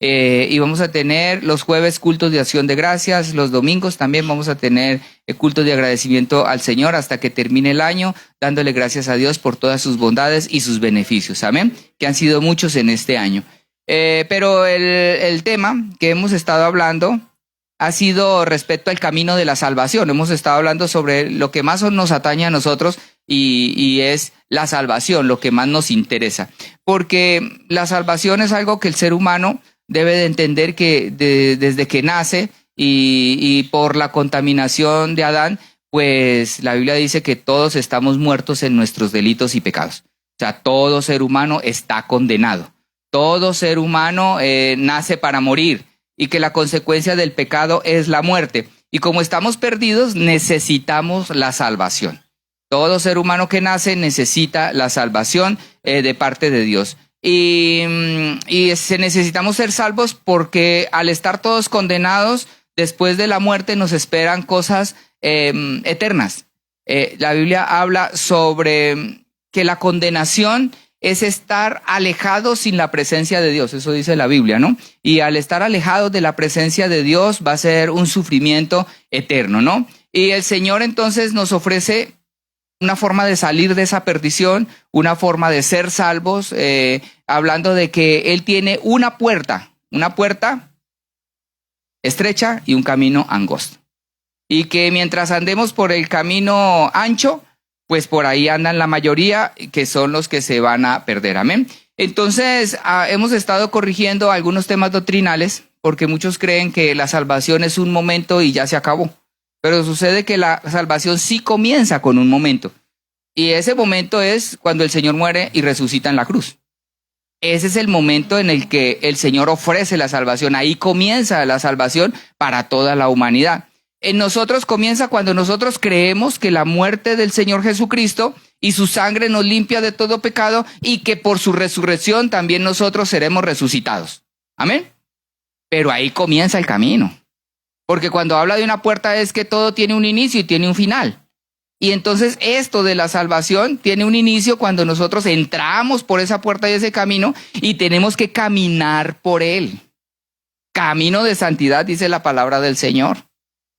Y vamos a tener los jueves cultos de acción de gracias, los domingos también vamos a tener cultos de agradecimiento al Señor hasta que termine el año, dándole gracias a Dios por todas sus bondades y sus beneficios, amén, que han sido muchos en este año. Pero el tema que hemos estado hablando ha sido respecto al camino de la salvación. Hemos estado hablando sobre lo que más nos atañe a nosotros y es la salvación, lo que más nos interesa. Porque la salvación es algo que el ser humano debe de entender que desde que nace y por la contaminación de Adán, pues la Biblia dice que todos estamos muertos en nuestros delitos y pecados. O sea, todo ser humano está condenado. Todo ser humano nace para morir y que la consecuencia del pecado es la muerte. Y como estamos perdidos, necesitamos la salvación. Todo ser humano que nace necesita la salvación de parte de Dios. Y necesitamos ser salvos porque al estar todos condenados, después de la muerte nos esperan cosas eternas. La Biblia habla sobre que la condenación es estar alejado sin la presencia de Dios, eso dice la Biblia, ¿no? Y al estar alejado de la presencia de Dios va a ser un sufrimiento eterno, ¿no? Y el Señor entonces nos ofrece una forma de salir de esa perdición, una forma de ser salvos, hablando de que Él tiene una puerta estrecha y un camino angosto. Y que mientras andemos por el camino ancho, pues por ahí andan la mayoría, que son los que se van a perder, amén. Entonces, hemos estado corrigiendo algunos temas doctrinales, porque muchos creen que la salvación es un momento y ya se acabó. Pero sucede que la salvación sí comienza con un momento. Y ese momento es cuando el Señor muere y resucita en la cruz. Ese es el momento en el que el Señor ofrece la salvación. Ahí comienza la salvación para toda la humanidad. En nosotros comienza cuando nosotros creemos que la muerte del Señor Jesucristo y su sangre nos limpia de todo pecado y que por su resurrección también nosotros seremos resucitados. Amén. Pero ahí comienza el camino. Porque cuando habla de una puerta es que todo tiene un inicio y tiene un final. Y entonces esto de la salvación tiene un inicio cuando nosotros entramos por esa puerta y ese camino y tenemos que caminar por él. Camino de santidad, dice la palabra del Señor.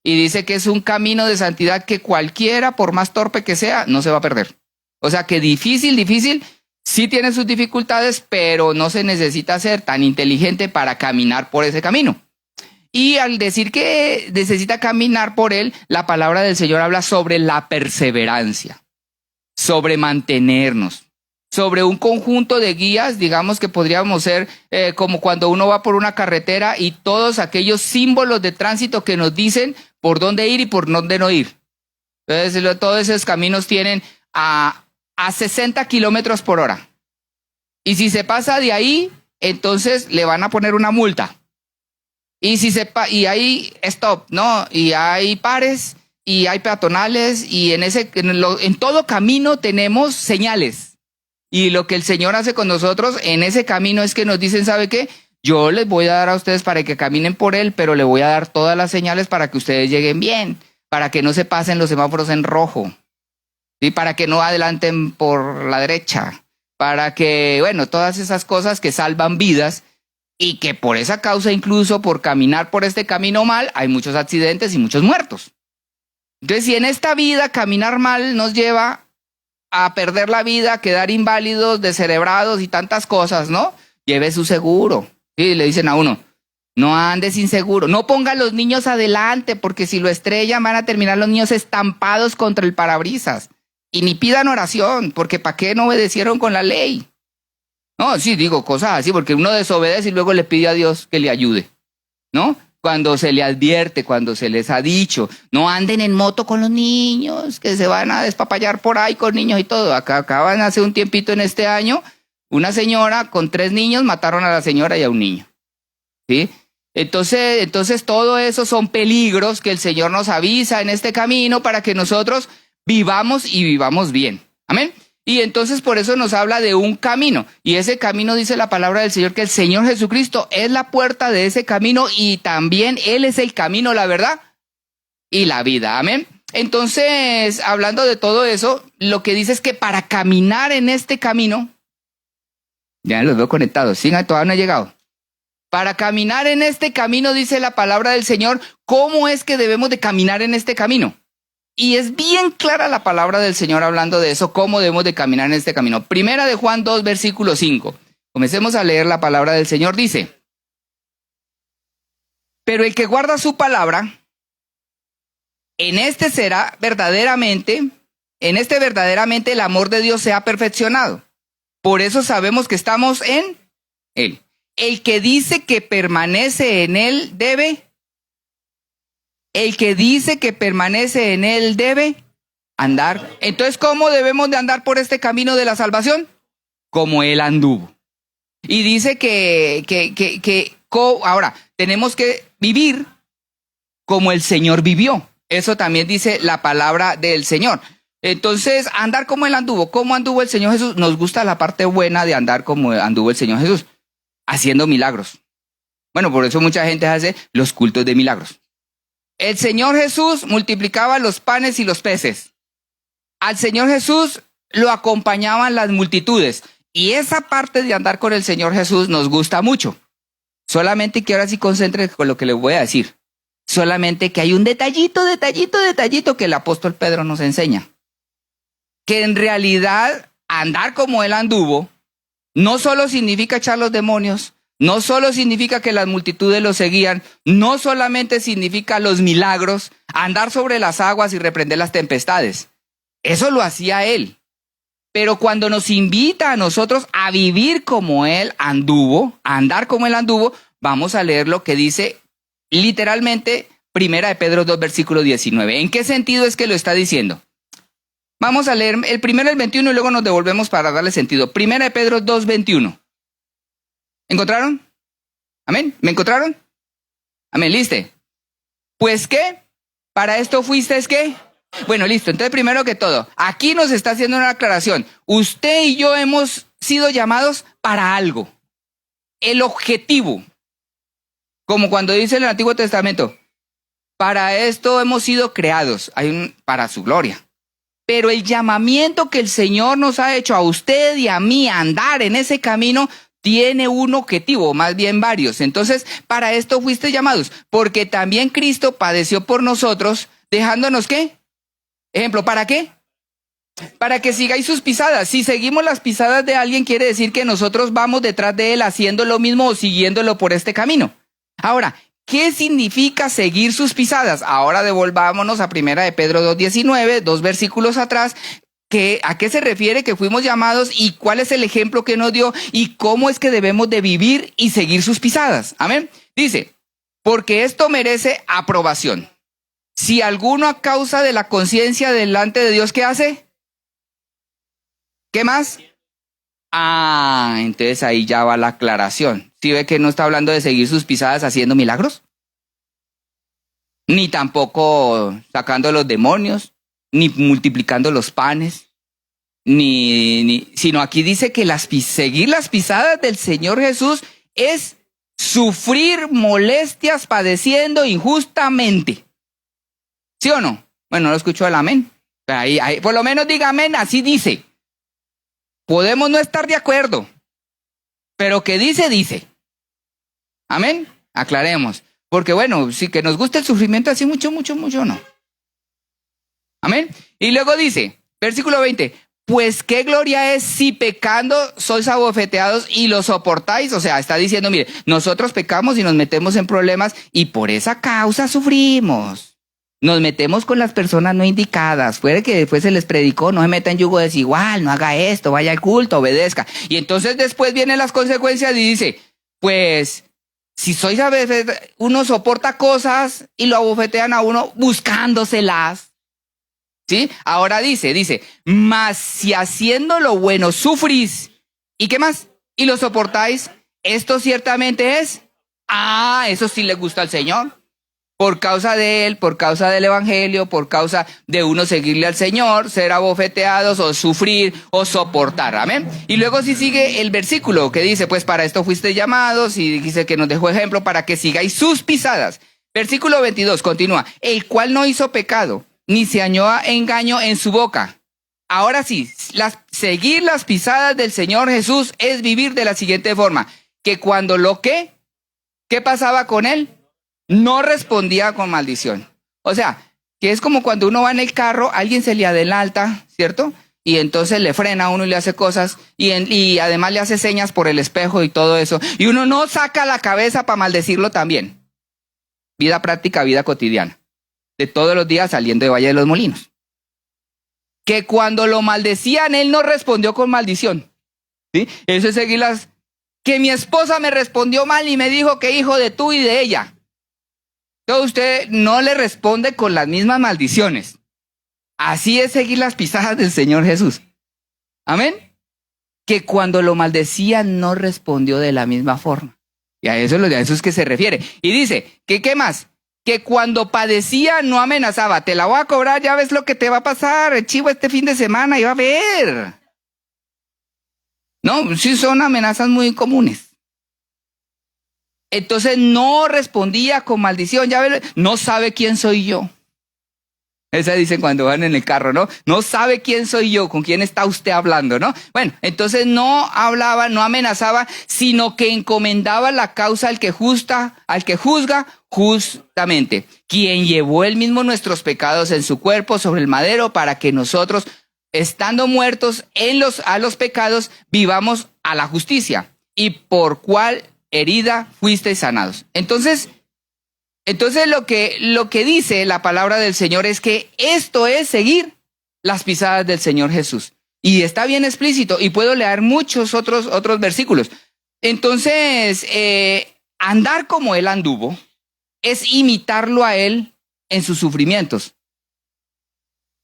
Y dice que es un camino de santidad que cualquiera, por más torpe que sea, no se va a perder. O sea que difícil, sí tiene sus dificultades, pero no se necesita ser tan inteligente para caminar por ese camino. Y al decir que necesita caminar por él, la palabra del Señor habla sobre la perseverancia, sobre mantenernos, sobre un conjunto de guías, digamos que podríamos ser como cuando uno va por una carretera y todos aquellos símbolos de tránsito que nos dicen por dónde ir y por dónde no ir. Entonces, todos esos caminos tienen a 60 kilómetros por hora. Y si se pasa de ahí, entonces le van a poner una multa. Y hay stop, ¿no? Y hay pares, y hay peatonales, y en todo camino tenemos señales. Y lo que el Señor hace con nosotros en ese camino es que nos dicen, ¿sabe qué? Yo les voy a dar a ustedes para que caminen por él, pero le voy a dar todas las señales para que ustedes lleguen bien, para que no se pasen los semáforos en rojo, ¿sí? Para que no adelanten por la derecha, para que, bueno, todas esas cosas que salvan vidas y que por esa causa, incluso por caminar por este camino mal, hay muchos accidentes y muchos muertos. Entonces, si en esta vida caminar mal nos lleva a perder la vida, a quedar inválidos, descerebrados y tantas cosas, ¿no? Lleve su seguro. Sí, le dicen a uno, no andes inseguro, no ponga a los niños adelante, porque si lo estrellan van a terminar los niños estampados contra el parabrisas. Y ni pidan oración, porque ¿para qué no obedecieron con la ley? No, sí, digo cosas así, porque uno desobedece y luego le pide a Dios que le ayude, ¿no? Cuando se le advierte, cuando se les ha dicho, no anden en moto con los niños, que se van a despapallar por ahí con niños y todo. Acaban hace un tiempito en este año, una señora con 3 niños mataron a la señora y a un niño, ¿sí? Entonces todo eso son peligros que el Señor nos avisa en este camino para que nosotros vivamos y vivamos bien. Amén. Y entonces por eso nos habla de un camino. Y ese camino, dice la palabra del Señor, que el Señor Jesucristo es la puerta de ese camino y también Él es el camino, la verdad y la vida. Amén. Entonces, hablando de todo eso, lo que dice es que para caminar en este camino, ya los veo conectados, sigan, todavía no he llegado. Para caminar en este camino, dice la palabra del Señor, ¿cómo es que debemos de caminar en este camino? Y es bien clara la palabra del Señor hablando de eso, cómo debemos de caminar en este camino. Primera de Juan 2, versículo 5. Comencemos a leer la palabra del Señor. Dice, pero el que guarda su palabra, en este verdaderamente el amor de Dios se ha perfeccionado. Por eso sabemos que estamos en Él. El que dice que permanece en Él debe andar. Entonces, ¿cómo debemos de andar por este camino de la salvación? Como Él anduvo. Y dice ahora, tenemos que vivir como el Señor vivió. Eso también dice la palabra del Señor. Entonces, andar como Él anduvo. ¿Cómo anduvo el Señor Jesús? Nos gusta la parte buena de andar como anduvo el Señor Jesús, haciendo milagros. Bueno, por eso mucha gente hace los cultos de milagros. El Señor Jesús multiplicaba los panes y los peces. Al Señor Jesús lo acompañaban las multitudes. Y esa parte de andar con el Señor Jesús nos gusta mucho. Solamente que ahora sí concentre con lo que les voy a decir. Solamente que hay un detallito que el apóstol Pedro nos enseña. Que en realidad andar como Él anduvo no solo significa echar los demonios, no solo significa que las multitudes lo seguían, no solamente significa los milagros, andar sobre las aguas y reprender las tempestades. Eso lo hacía Él. Pero cuando nos invita a nosotros a vivir como Él anduvo, a andar como Él anduvo, vamos a leer lo que dice literalmente Primera de Pedro 2, versículo 19. ¿En qué sentido es que lo está diciendo? Vamos a leer el primero, el 21, y luego nos devolvemos para darle sentido. Primera de Pedro 2, 21. ¿Encontraron? ¿Amén? ¿Me encontraron? Amén, ¿listo? Pues, ¿qué? ¿Para esto fuisteis qué? Bueno, listo. Entonces, primero que todo, aquí nos está haciendo una aclaración. Usted y yo hemos sido llamados para algo. El objetivo. Como cuando dice en el Antiguo Testamento, para esto hemos sido creados, para su gloria. Pero el llamamiento que el Señor nos ha hecho a usted y a mí a andar en ese camino tiene un objetivo, más bien varios. Entonces, para esto fuiste llamados, porque también Cristo padeció por nosotros, dejándonos ¿qué? Ejemplo, ¿para qué? Para que sigáis sus pisadas. Si seguimos las pisadas de alguien, quiere decir que nosotros vamos detrás de él haciendo lo mismo o siguiéndolo por este camino. Ahora, ¿qué significa seguir sus pisadas? Ahora devolvámonos a Primera de Pedro 2:19, 2 versículos atrás. ¿A qué se refiere que fuimos llamados y cuál es el ejemplo que nos dio y cómo es que debemos de vivir y seguir sus pisadas? Amén. Dice, porque esto merece aprobación. Si alguno a causa de la conciencia delante de Dios, ¿qué hace? ¿Qué más? Entonces ahí ya va la aclaración. ¿Sí ve que no está hablando de seguir sus pisadas haciendo milagros? Ni tampoco sacando los demonios, ni multiplicando los panes, sino aquí dice que seguir las pisadas del Señor Jesús es sufrir molestias padeciendo injustamente. ¿Sí o no? Bueno, no lo escucho el amén. Ahí, por lo menos diga amén, así dice. Podemos no estar de acuerdo, pero que dice, dice. Amén. Aclaremos. Porque bueno, sí que nos gusta el sufrimiento así mucho, no. Amén. Y luego dice, versículo 20, pues qué gloria es si pecando sois abofeteados y lo soportáis. O sea, está diciendo, mire, nosotros pecamos y nos metemos en problemas y por esa causa sufrimos. Nos metemos con las personas no indicadas. Puede que después se les predicó, no se meta en yugo desigual, no haga esto, vaya al culto, obedezca. Y entonces después vienen las consecuencias y dice, pues si sois a veces, uno soporta cosas y lo abofetean a uno buscándoselas. ¿Sí? Ahora dice, mas si haciendo lo bueno sufrís, ¿y qué más? Y lo soportáis, esto ciertamente es, eso sí le gusta al Señor. Por causa de Él, por causa del Evangelio, por causa de uno seguirle al Señor, ser abofeteados o sufrir o soportar. Amén. Y luego sí sigue el versículo que dice, pues para esto fuiste llamados, y dice que nos dejó ejemplo para que sigáis sus pisadas. Versículo 22 continúa, el cual no hizo pecado, ni se halló engaño en su boca. Ahora sí, seguir las pisadas del Señor Jesús es vivir de la siguiente forma, que cuando lo que ¿qué pasaba con él? No respondía con maldición. O sea, que es como cuando uno va en el carro, alguien se le adelanta, ¿cierto? Y entonces le frena a uno y le hace cosas, y además le hace señas por el espejo y todo eso. Y uno no saca la cabeza para maldecirlo también. Vida práctica, vida cotidiana. De todos los días saliendo de Valle de los Molinos. Que cuando lo maldecían, él no respondió con maldición. ¿Sí? Eso es seguir que mi esposa me respondió mal y me dijo que hijo de tú y de ella. Entonces usted no le responde con las mismas maldiciones. Así es seguir las pisadas del Señor Jesús. Amén. Que cuando lo maldecían no respondió de la misma forma. Y a eso es que se refiere. Y dice, que ¿qué más? Que cuando padecía no amenazaba. Te la voy a cobrar, ya ves lo que te va a pasar, chivo, este fin de semana, y va a ver. No, sí son amenazas muy comunes. Entonces no respondía con maldición. Ya ves, no sabe quién soy yo. Esa dicen cuando van en el carro, ¿no? No sabe quién soy yo, con quién está usted hablando, ¿no? Bueno, entonces no hablaba, no amenazaba, sino que encomendaba la causa al que juzga justamente, quien llevó él mismo nuestros pecados en su cuerpo sobre el madero para que nosotros, estando muertos a los pecados, vivamos a la justicia, y por cual herida fuisteis sanados. Entonces lo que dice la palabra del Señor es que esto es seguir las pisadas del Señor Jesús. Y está bien explícito, y puedo leer muchos otros versículos. Entonces, andar como Él anduvo es imitarlo a Él en sus sufrimientos.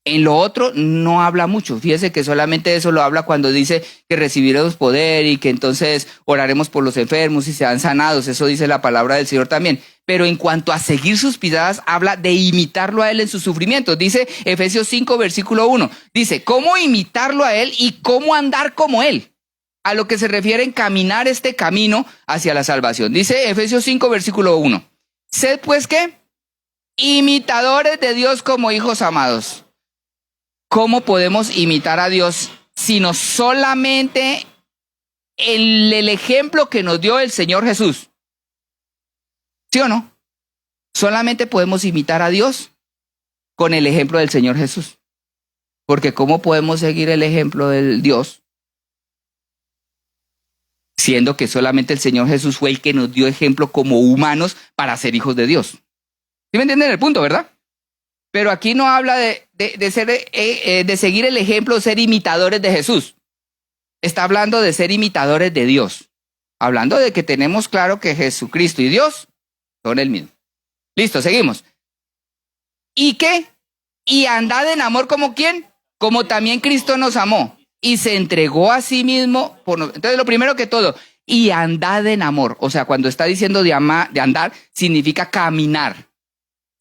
En lo otro no habla mucho. Fíjese que solamente eso lo habla cuando dice que recibiremos poder y que entonces oraremos por los enfermos y sean sanados. Eso dice la palabra del Señor también. Pero en cuanto a seguir sus pisadas, habla de imitarlo a Él en sus sufrimientos. Dice Efesios 5, versículo 1. Dice, ¿cómo imitarlo a Él y cómo andar como Él? A lo que se refiere en caminar este camino hacia la salvación. Dice Efesios 5, versículo 1. Sed pues, ¿qué? Imitadores de Dios como hijos amados. ¿Cómo podemos imitar a Dios sino solamente el ejemplo que nos dio el Señor Jesús? ¿Sí o no? Solamente podemos imitar a Dios con el ejemplo del Señor Jesús. Porque ¿cómo podemos seguir el ejemplo del Dios? Siendo que solamente el Señor Jesús fue el que nos dio ejemplo como humanos para ser hijos de Dios. ¿Sí me entienden el punto, verdad? Pero aquí no habla de seguir el ejemplo, ser imitadores de Jesús. Está hablando de ser imitadores de Dios. Hablando de que tenemos claro que Jesucristo y Dios son el mismo. Listo, seguimos. ¿Y qué? Y andad en amor como ¿quién? Como también Cristo nos amó y se entregó a sí mismo por nosotros. Entonces, lo primero que todo, y andad en amor. O sea, cuando está diciendo de andar, significa caminar.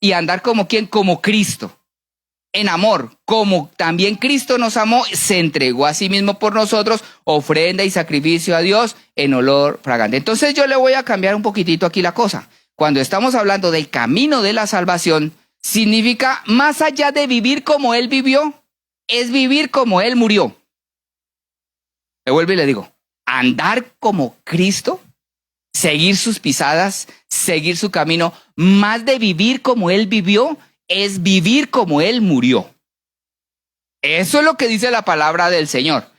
Y andar como ¿quién? Como Cristo. En amor, como también Cristo nos amó, se entregó a sí mismo por nosotros, ofrenda y sacrificio a Dios en olor fragante. Entonces yo le voy a cambiar un poquitito aquí la cosa. Cuando estamos hablando del camino de la salvación, significa más allá de vivir como Él vivió, es vivir como Él murió. Le vuelvo y le digo, andar como Cristo, seguir sus pisadas, seguir su camino, más de vivir como Él vivió, es vivir como Él murió. Eso es lo que dice la palabra del Señor.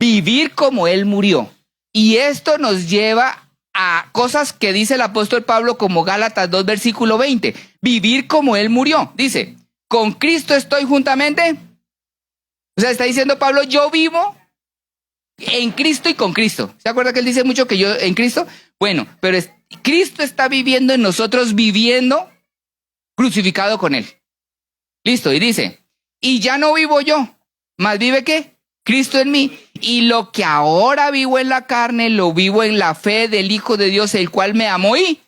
Vivir como Él murió. Y esto nos lleva a cosas que dice el apóstol Pablo como Gálatas 2, versículo 20. Vivir como Él murió. Dice, con Cristo estoy juntamente. O sea, está diciendo Pablo, yo vivo en Cristo y con Cristo. ¿Se acuerda que él dice mucho que yo en Cristo? Bueno, pero Cristo está viviendo en nosotros, viviendo crucificado con Él. Listo, y dice, y ya no vivo yo, más vive ¿qué? Cristo en mí. Y lo que ahora vivo en la carne, lo vivo en la fe del Hijo de Dios, el cual me amó y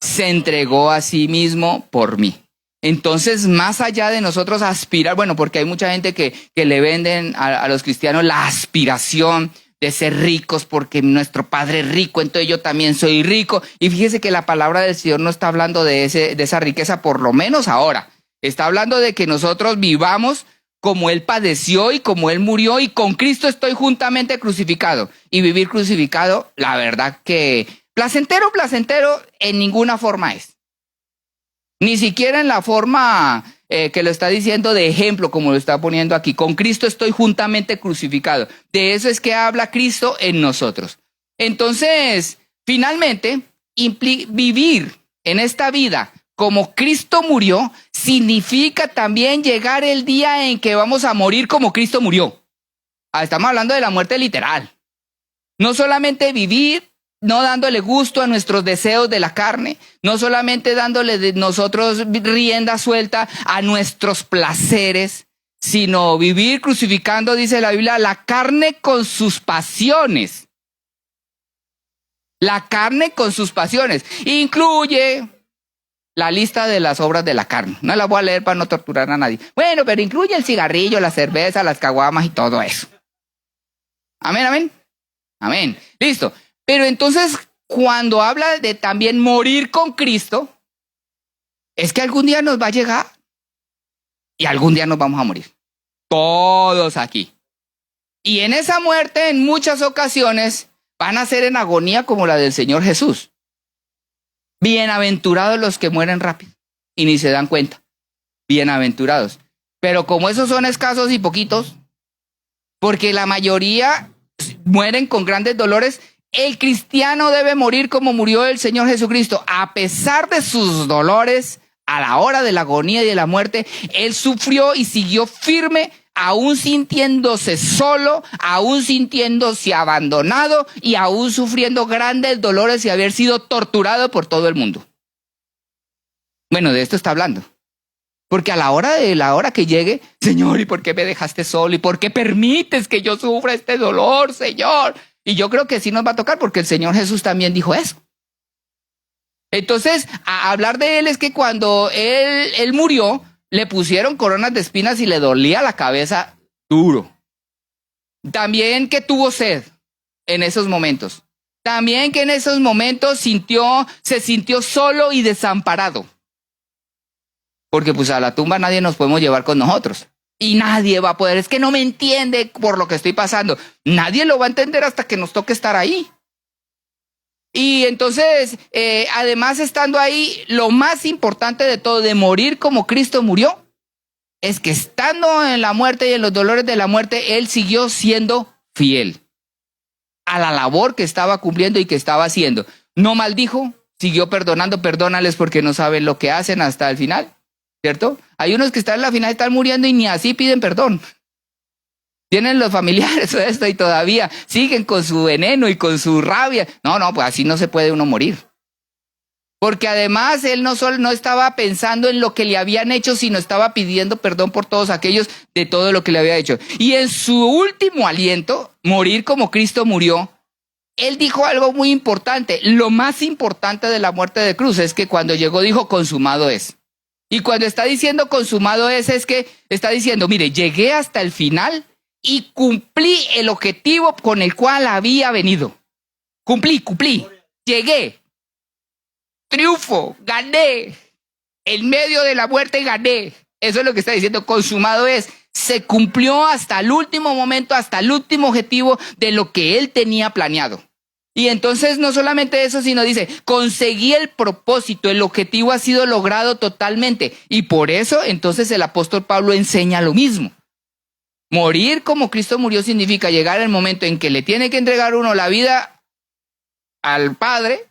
se entregó a sí mismo por mí. Entonces, más allá de nosotros aspirar, bueno, porque hay mucha gente que le venden a los cristianos la aspiración de ser ricos porque nuestro Padre es rico, entonces yo también soy rico. Y fíjese que la palabra del Señor no está hablando de esa riqueza, por lo menos ahora. Está hablando de que nosotros vivamos como Él padeció y como Él murió, y con Cristo estoy juntamente crucificado. Y vivir crucificado, la verdad que Placentero, placentero en ninguna forma es. Ni siquiera en la forma que lo está diciendo de ejemplo, como lo está poniendo aquí. Con Cristo estoy juntamente crucificado. De eso es que habla Cristo en nosotros. Entonces, finalmente, vivir en esta vida como Cristo murió, significa también llegar el día en que vamos a morir como Cristo murió. Estamos hablando de la muerte literal. No solamente vivir, no dándole gusto a nuestros deseos de la carne, no solamente dándole de nosotros rienda suelta a nuestros placeres, sino vivir crucificando, dice la Biblia, la carne con sus pasiones. La carne con sus pasiones. Incluye la lista de las obras de la carne. No la voy a leer para no torturar a nadie. Bueno, pero incluye el cigarrillo, la cerveza, las caguamas y todo eso. Amén, amén. Amén. Listo. Pero entonces, cuando habla de también morir con Cristo, es que algún día nos va a llegar y algún día nos vamos a morir. Todos aquí. Y en esa muerte, en muchas ocasiones, van a ser en agonía como la del Señor Jesús. Bienaventurados los que mueren rápido y ni se dan cuenta. Bienaventurados. Pero como esos son escasos y poquitos, porque la mayoría mueren con grandes dolores, el cristiano debe morir como murió el Señor Jesucristo. A pesar de sus dolores, a la hora de la agonía y de la muerte, Él sufrió y siguió firme, aún sintiéndose solo, aún sintiéndose abandonado y aún sufriendo grandes dolores y haber sido torturado por todo el mundo. Bueno, de esto está hablando. Porque a la hora que llegue, Señor, ¿y por qué me dejaste solo? ¿Y por qué permites que yo sufra este dolor, Señor? Y yo creo que sí nos va a tocar porque el Señor Jesús también dijo eso. Entonces, a hablar de Él es que cuando él murió, le pusieron coronas de espinas y le dolía la cabeza duro. También que tuvo sed en esos momentos. También que en esos momentos se sintió solo y desamparado. Porque pues a la tumba nadie nos podemos llevar con nosotros. Y nadie va a poder, es que no me entiende por lo que estoy pasando. Nadie lo va a entender hasta que nos toque estar ahí. Y entonces, además estando ahí, lo más importante de todo, de morir como Cristo murió, es que estando en la muerte y en los dolores de la muerte, Él siguió siendo fiel a la labor que estaba cumpliendo y que estaba haciendo. No maldijo, siguió perdonando, perdónales porque no saben lo que hacen hasta el final. ¿Cierto? Hay unos que están en la final, están muriendo y ni así piden perdón. Tienen los familiares o esto y todavía siguen con su veneno y con su rabia. No, pues así no se puede uno morir. Porque además él no solo no estaba pensando en lo que le habían hecho, sino estaba pidiendo perdón por todos aquellos de todo lo que le había hecho. Y en su último aliento, morir como Cristo murió, él dijo algo muy importante. Lo más importante de la muerte de cruz es que cuando llegó dijo, consumado es. Y cuando está diciendo consumado es que está diciendo, mire, llegué hasta el final y cumplí el objetivo con el cual había venido. Cumplí, llegué. Triunfo, gané. En medio de la muerte gané. Eso es lo que está diciendo, consumado es. Se cumplió hasta el último momento, hasta el último objetivo de lo que él tenía planeado. Y entonces no solamente eso, sino dice, conseguí el propósito, el objetivo ha sido logrado totalmente. Y por eso entonces el apóstol Pablo enseña lo mismo. Morir como Cristo murió significa llegar al momento en que le tiene que entregar uno la vida al Padre,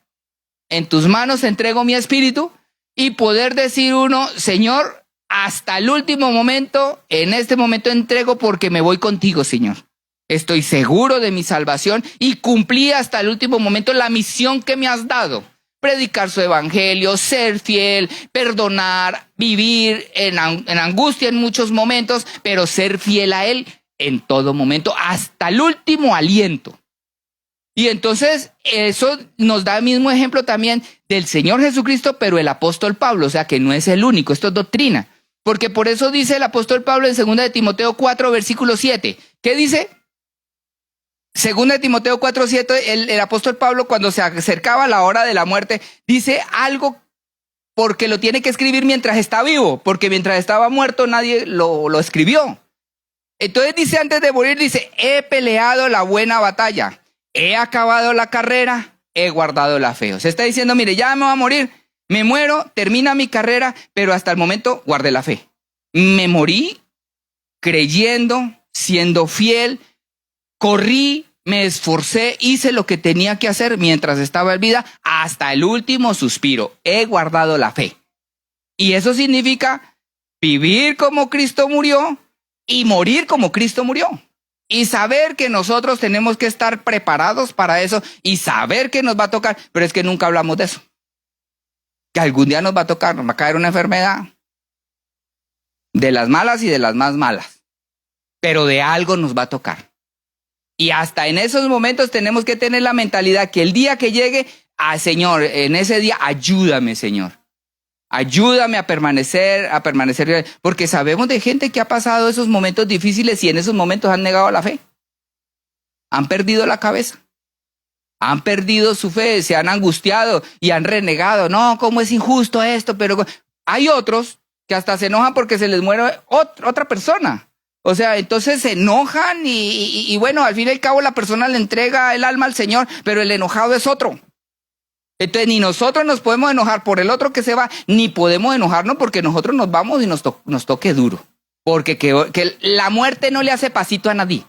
en tus manos entrego mi espíritu, y poder decir uno, Señor, hasta el último momento, en este momento entrego porque me voy contigo, Señor. Estoy seguro de mi salvación y cumplí hasta el último momento la misión que me has dado. Predicar su evangelio, ser fiel, perdonar, vivir en angustia en muchos momentos, pero ser fiel a Él en todo momento, hasta el último aliento. Y entonces eso nos da el mismo ejemplo también del Señor Jesucristo, pero el apóstol Pablo, o sea que no es el único, esto es doctrina. Porque por eso dice el apóstol Pablo en 2 de Timoteo 4, versículo 7. ¿Qué dice? 2 de Timoteo 4:7, el apóstol Pablo cuando se acercaba a la hora de la muerte, dice algo porque lo tiene que escribir mientras está vivo, porque mientras estaba muerto nadie lo escribió. Entonces dice antes de morir, dice, he peleado la buena batalla, he acabado la carrera, he guardado la fe. O sea, está diciendo, mire, ya me voy a morir, me muero, termina mi carrera, pero hasta el momento guardé la fe. Me morí creyendo, siendo fiel, corrí, me esforcé, hice lo que tenía que hacer mientras estaba en vida hasta el último suspiro. He guardado la fe. Y eso significa vivir como Cristo murió y morir como Cristo murió. Y saber que nosotros tenemos que estar preparados para eso y saber que nos va a tocar, pero es que nunca hablamos de eso. Que algún día nos va a tocar, nos va a caer una enfermedad de las malas y de las más malas, pero de algo nos va a tocar. Y hasta en esos momentos tenemos que tener la mentalidad que el día que llegue, Señor, en ese día ayúdame, Señor. Ayúdame a permanecer, porque sabemos de gente que ha pasado esos momentos difíciles y en esos momentos han negado la fe. Han perdido la cabeza. Han perdido su fe, se han angustiado y han renegado. No, cómo es injusto esto, pero hay otros que hasta se enojan porque se les muere otra persona. O sea, entonces se enojan y bueno, al fin y al cabo la persona le entrega el alma al Señor, pero el enojado es otro. Entonces ni nosotros nos podemos enojar por el otro que se va, ni podemos enojarnos porque nosotros nos vamos y nos toque duro. Porque que la muerte no le hace pasito a nadie.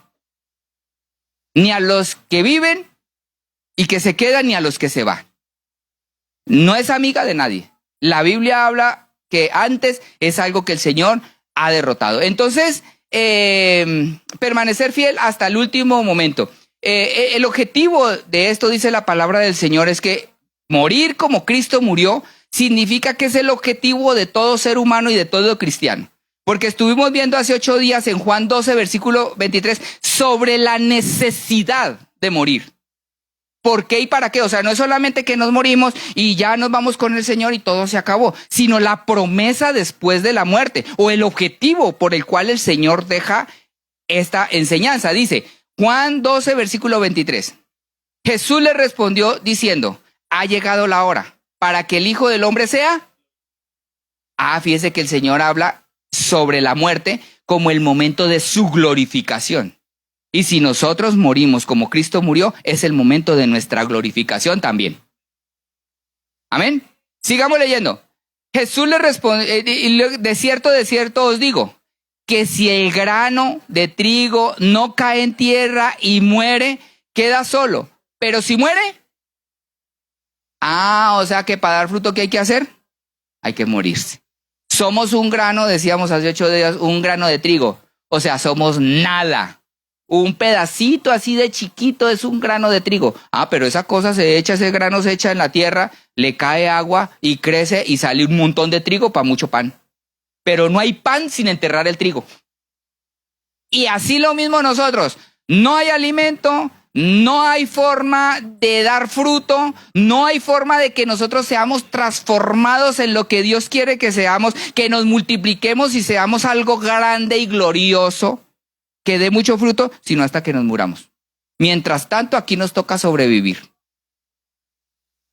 Ni a los que viven y que se quedan, ni a los que se van. No es amiga de nadie. La Biblia habla que antes es algo que el Señor ha derrotado. Entonces, permanecer fiel hasta el último momento. El objetivo de esto, dice la palabra del Señor, es que morir como Cristo murió significa que es el objetivo de todo ser humano y de todo cristiano. Porque estuvimos viendo hace 8 días en Juan 12, versículo 23, sobre la necesidad de morir. ¿Por qué y para qué? O sea, no es solamente que nos morimos y ya nos vamos con el Señor y todo se acabó, sino la promesa después de la muerte o el objetivo por el cual el Señor deja esta enseñanza. Dice, Juan 12, versículo 23. Jesús le respondió diciendo, ha llegado la hora para que el Hijo del Hombre sea. Fíjese que el Señor habla sobre la muerte como el momento de su glorificación. Y si nosotros morimos como Cristo murió, es el momento de nuestra glorificación también. Amén. Sigamos leyendo. Jesús le responde, de cierto os digo, que si el grano de trigo no cae en tierra y muere, queda solo. Pero si muere, o sea que para dar fruto, ¿qué hay que hacer? Hay que morirse. Somos un grano, decíamos hace 8 días, un grano de trigo. O sea, somos nada. Un pedacito así de chiquito es un grano de trigo. Pero esa cosa ese grano se echa en la tierra, le cae agua y crece y sale un montón de trigo para mucho pan. Pero no hay pan sin enterrar el trigo. Y así lo mismo nosotros. No hay alimento, no hay forma de dar fruto, no hay forma de que nosotros seamos transformados en lo que Dios quiere que seamos, que nos multipliquemos y seamos algo grande y glorioso, que dé mucho fruto, sino hasta que nos muramos. Mientras tanto, aquí nos toca sobrevivir.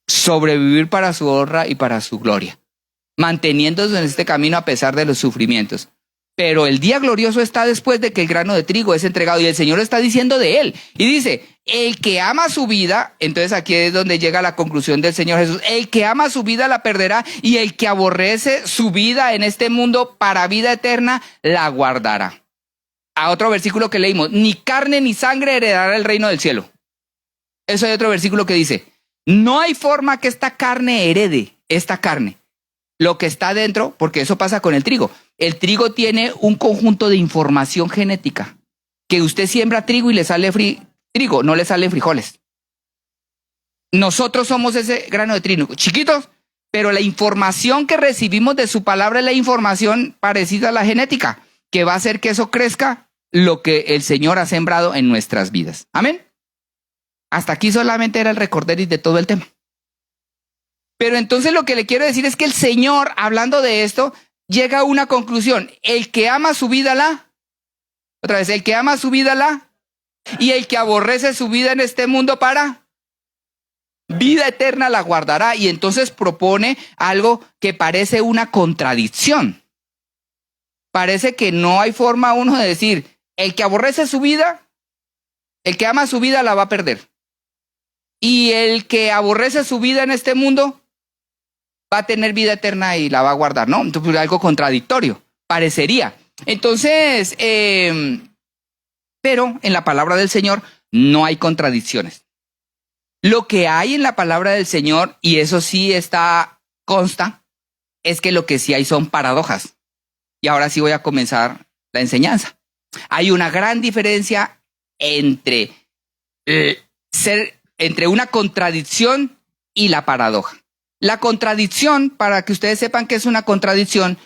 Sobrevivir para su honra y para su gloria, manteniéndonos en este camino a pesar de los sufrimientos. Pero el día glorioso está después de que el grano de trigo es entregado y el Señor está diciendo de él. Y dice, el que ama su vida, entonces aquí es donde llega la conclusión del Señor Jesús, el que ama su vida la perderá y el que aborrece su vida en este mundo para vida eterna la guardará. A otro versículo que leímos, ni carne ni sangre heredará el reino del cielo. Eso hay otro versículo que dice, no hay forma que esta carne herede esta carne. Lo que está dentro, porque eso pasa con el trigo. El trigo tiene un conjunto de información genética. Que usted siembra trigo y le sale trigo, no le salen frijoles. Nosotros somos ese grano de trigo, chiquitos, pero la información que recibimos de su palabra es la información parecida a la genética, que va a hacer que eso crezca lo que el Señor ha sembrado en nuestras vidas. Amén. Hasta aquí solamente era el recorderis de todo el tema. Pero entonces lo que le quiero decir es que el Señor, hablando de esto, llega a una conclusión. El que ama su vida el que ama su vida y el que aborrece su vida en este mundo para vida eterna la guardará. Y entonces propone algo que parece una contradicción. Parece que no hay forma uno de decir, el que aborrece su vida, el que ama su vida la va a perder. y el que aborrece su vida en este mundo va a tener vida eterna y la va a guardar, ¿no? Entonces, algo contradictorio, parecería. Entonces, pero en la palabra del Señor no hay contradicciones. Lo que hay en la palabra del Señor, y eso sí consta, es que lo que sí hay son paradojas. Y ahora sí voy a comenzar la enseñanza. Hay una gran diferencia entre entre una contradicción y la paradoja. La contradicción, para que ustedes sepan qué es una contradicción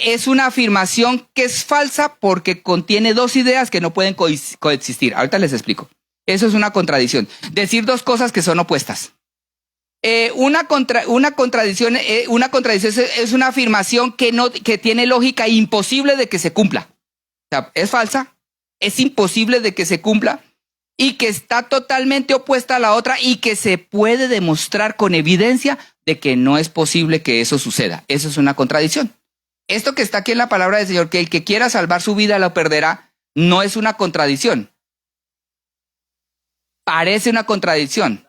es una afirmación que es falsa porque contiene dos ideas que no pueden coexistir. Ahorita les explico. Eso es una contradicción. Decir dos cosas que son opuestas. Una contradicción es una afirmación que tiene lógica imposible de que se cumpla. O sea, es falsa, es imposible de que se cumpla y que está totalmente opuesta a la otra y que se puede demostrar con evidencia de que no es posible que eso suceda. Eso es una contradicción. Esto que está aquí en la palabra del Señor, que el que quiera salvar su vida lo perderá, no es una contradicción. Parece una contradicción,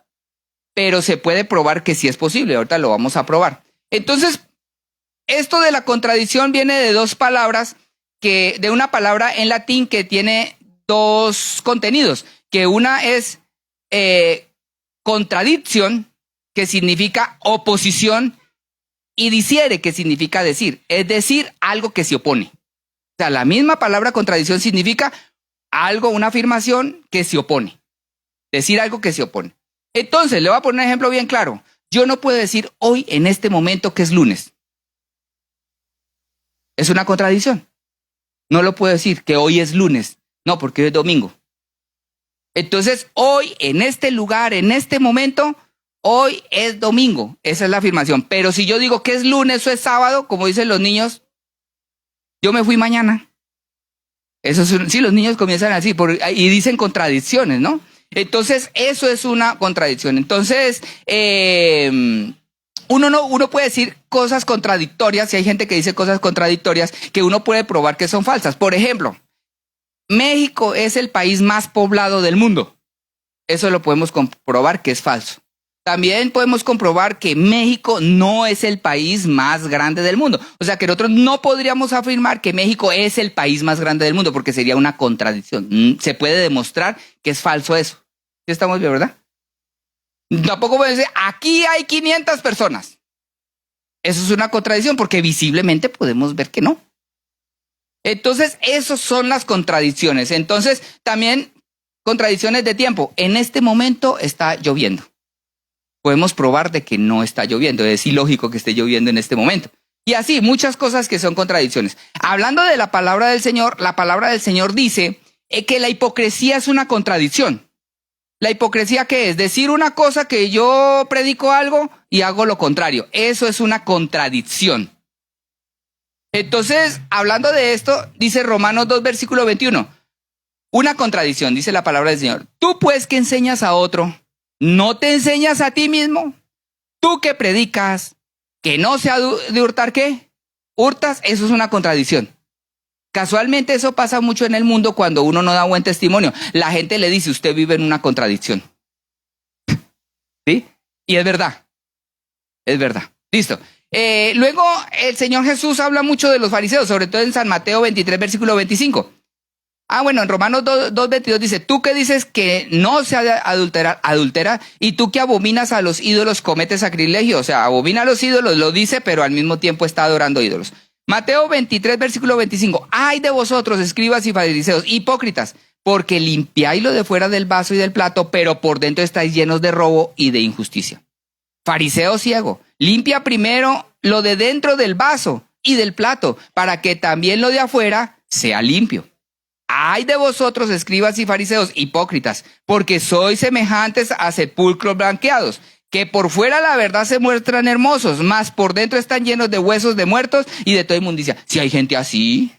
pero se puede probar que sí es posible. Ahorita lo vamos a probar. Entonces, esto de la contradicción viene de dos palabras, de una palabra en latín que tiene dos contenidos, que una es contradicción, que significa oposición, y diciere, que significa decir, es decir, algo que se opone. O sea, la misma palabra contradicción significa algo, una afirmación que se opone. Decir algo que se opone. Entonces, le voy a poner un ejemplo bien claro. Yo no puedo decir hoy, en este momento, que es lunes. Es una contradicción. No lo puedo decir que hoy es lunes. No, porque hoy es domingo. Entonces, hoy, en este lugar, en este momento, hoy es domingo. Esa es la afirmación. Pero si yo digo que es lunes o es sábado, como dicen los niños, yo me fui mañana. Sí, los niños comienzan así y dicen contradicciones, ¿no? Entonces, eso es una contradicción. Entonces, uno puede decir cosas contradictorias, si hay gente que dice cosas contradictorias, que uno puede probar que son falsas. Por ejemplo, México es el país más poblado del mundo. Eso lo podemos comprobar que es falso. También podemos comprobar que México no es el país más grande del mundo. O sea que nosotros no podríamos afirmar que México es el país más grande del mundo porque sería una contradicción. Se puede demostrar que es falso eso. ¿Sí estamos bien, verdad? Tampoco puede decir, aquí hay 500 personas. Eso es una contradicción porque visiblemente podemos ver que no. Entonces, esas son las contradicciones. Entonces, también contradicciones de tiempo. En este momento está lloviendo. Podemos probar de que no está lloviendo. Es ilógico que esté lloviendo en este momento. Y así, muchas cosas que son contradicciones. Hablando de la palabra del Señor dice que la hipocresía es una contradicción. ¿La hipocresía qué es? Decir una cosa que yo predico algo y hago lo contrario. Eso es una contradicción. Entonces, hablando de esto, dice Romanos 2, versículo 21. Una contradicción, dice la palabra del Señor. Tú pues que enseñas a otro, ¿no te enseñas a ti mismo? Tú que predicas, que no se ha de hurtar, ¿qué? ¿Hurtas? Eso es una contradicción. Casualmente eso pasa mucho en el mundo cuando uno no da buen testimonio. La gente le dice, usted vive en una contradicción. ¿Sí? Y es verdad. Es verdad. Listo. Luego el Señor Jesús habla mucho de los fariseos, sobre todo en San Mateo 23, versículo 25. Bueno, en Romanos 2, 22 dice, tú que dices que no se ha de adulterar, y tú que abominas a los ídolos cometes sacrilegio. O sea, abomina a los ídolos, lo dice, pero al mismo tiempo está adorando ídolos. Mateo 23, versículo 25. Ay de vosotros, escribas y fariseos, hipócritas, porque limpiáis lo de fuera del vaso y del plato, pero por dentro estáis llenos de robo y de injusticia. Fariseo ciego, limpia primero lo de dentro del vaso y del plato, para que también lo de afuera sea limpio. Ay de vosotros, escribas y fariseos, hipócritas, porque sois semejantes a sepulcros blanqueados, que por fuera la verdad se muestran hermosos, mas por dentro están llenos de huesos de muertos y de toda inmundicia. Si hay gente así,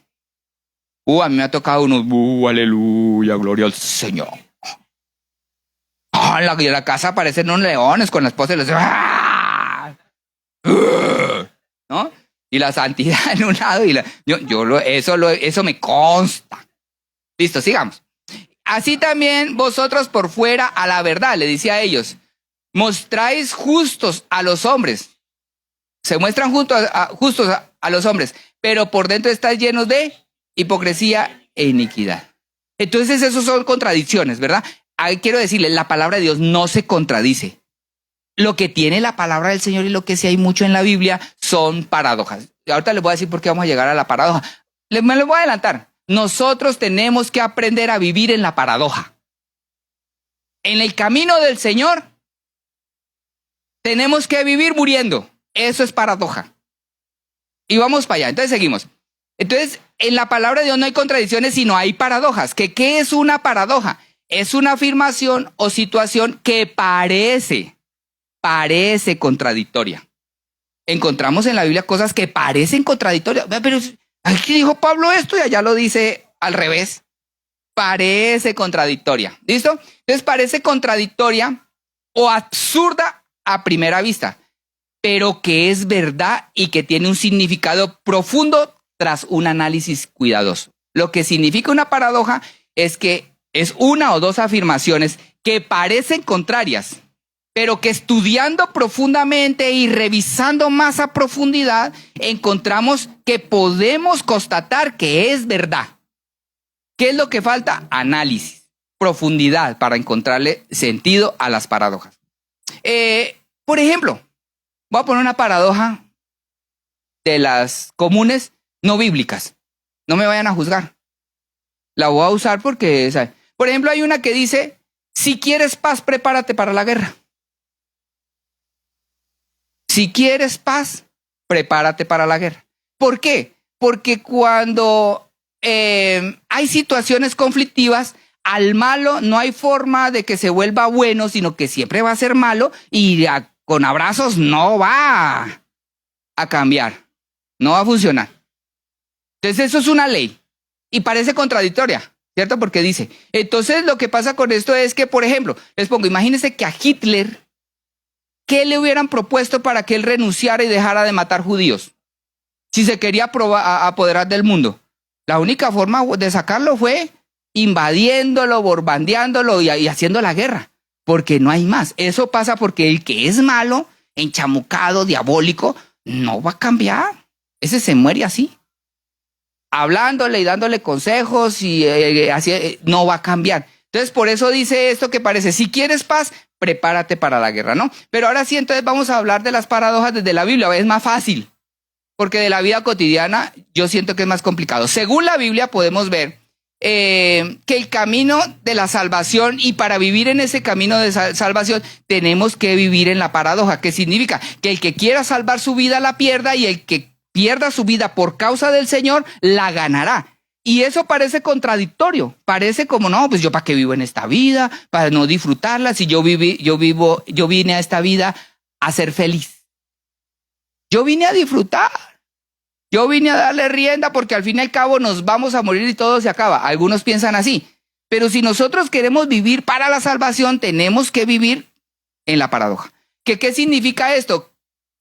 a mí me ha tocado unos, aleluya, gloria al Señor. En la casa aparecen unos leones con la esposa y los... ¿no? Y la santidad en un lado y eso me consta. Listo, sigamos. así también vosotros por fuera a la verdad, le decía a ellos, mostráis justos a los hombres. Se muestran justos a los hombres, pero por dentro estáis llenos de hipocresía e iniquidad. Entonces, esos son contradicciones, ¿verdad? Ahí quiero decirle, la palabra de Dios no se contradice. Lo que tiene la palabra del Señor y lo que sí hay mucho en la Biblia son paradojas. Y ahorita les voy a decir por qué vamos a llegar a la paradoja. Me lo voy a adelantar. Nosotros tenemos que aprender a vivir en la paradoja. En el camino del Señor, tenemos que vivir muriendo. Eso es paradoja. Y vamos para allá. Entonces seguimos. Entonces, en la palabra de Dios no hay contradicciones, sino hay paradojas. ¿Qué es una paradoja? Es una afirmación o situación que parece contradictoria. Encontramos en la Biblia cosas que parecen contradictorias. Pero aquí dijo Pablo esto y allá lo dice al revés. Parece contradictoria. ¿Listo? Entonces parece contradictoria o absurda a primera vista, pero que es verdad y que tiene un significado profundo tras un análisis cuidadoso. Lo que significa una paradoja es que es una o dos afirmaciones que parecen contrarias, pero que estudiando profundamente y revisando más a profundidad, encontramos que podemos constatar que es verdad. ¿Qué es lo que falta? Análisis, profundidad para encontrarle sentido a las paradojas. Por ejemplo, voy a poner una paradoja de las comunes no bíblicas. No me vayan a juzgar. La voy a usar porque, ¿sabes? Por ejemplo, hay una que dice, si quieres paz, prepárate para la guerra. Si quieres paz, prepárate para la guerra. ¿Por qué? Porque cuando hay situaciones conflictivas, al malo no hay forma de que se vuelva bueno, sino que siempre va a ser malo y con abrazos no va a cambiar, no va a funcionar. Entonces eso es una ley y parece contradictoria, ¿cierto? Porque dice, entonces lo que pasa con esto es que, por ejemplo, les pongo, imagínense que a Hitler, ¿qué le hubieran propuesto para que él renunciara y dejara de matar judíos? Si se quería apoderar del mundo. La única forma de sacarlo fue invadiéndolo, bombardeándolo y haciendo la guerra, porque no hay más. Eso pasa porque el que es malo, enchamucado, diabólico, no va a cambiar. Ese se muere así. Hablándole y dándole consejos y así no va a cambiar. Entonces, por eso dice esto que parece, si quieres paz, prepárate para la guerra, ¿no? Pero ahora sí, entonces vamos a hablar de las paradojas desde la Biblia. Es más fácil, porque de la vida cotidiana yo siento que es más complicado. Según la Biblia podemos ver que el camino de la salvación, y para vivir en ese camino de salvación tenemos que vivir en la paradoja, que significa que el que quiera salvar su vida la pierda y el que pierda su vida por causa del Señor la ganará. Y eso parece contradictorio, parece como, no, pues yo para qué vivo en esta vida, para no disfrutarla, si yo vine a esta vida a ser feliz. Yo vine a disfrutar. Yo vine a darle rienda porque al fin y al cabo nos vamos a morir y todo se acaba. Algunos piensan así. Pero si nosotros queremos vivir para la salvación, tenemos que vivir en la paradoja. ¿Qué significa esto?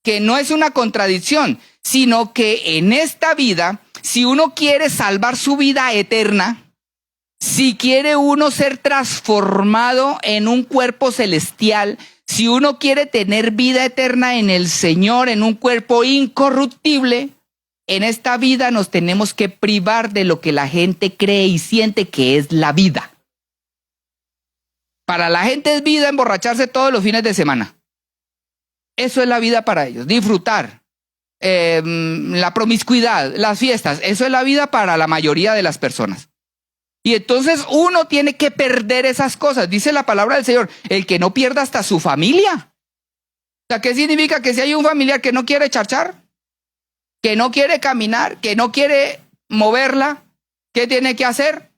Que no es una contradicción, sino que en esta vida, si uno quiere salvar su vida eterna, si quiere uno ser transformado en un cuerpo celestial, si uno quiere tener vida eterna en el Señor, en un cuerpo incorruptible, en esta vida nos tenemos que privar de lo que la gente cree y siente que es la vida. Para la gente es vida emborracharse todos los fines de semana. Eso es la vida para ellos, disfrutar, la promiscuidad, las fiestas, eso es la vida para la mayoría de las personas. Y entonces uno tiene que perder esas cosas, dice la palabra del Señor, el que no pierda hasta su familia. O sea, ¿qué significa? Que si hay un familiar que no quiere charchar, que no quiere caminar, que no quiere moverla, ¿qué tiene que hacer?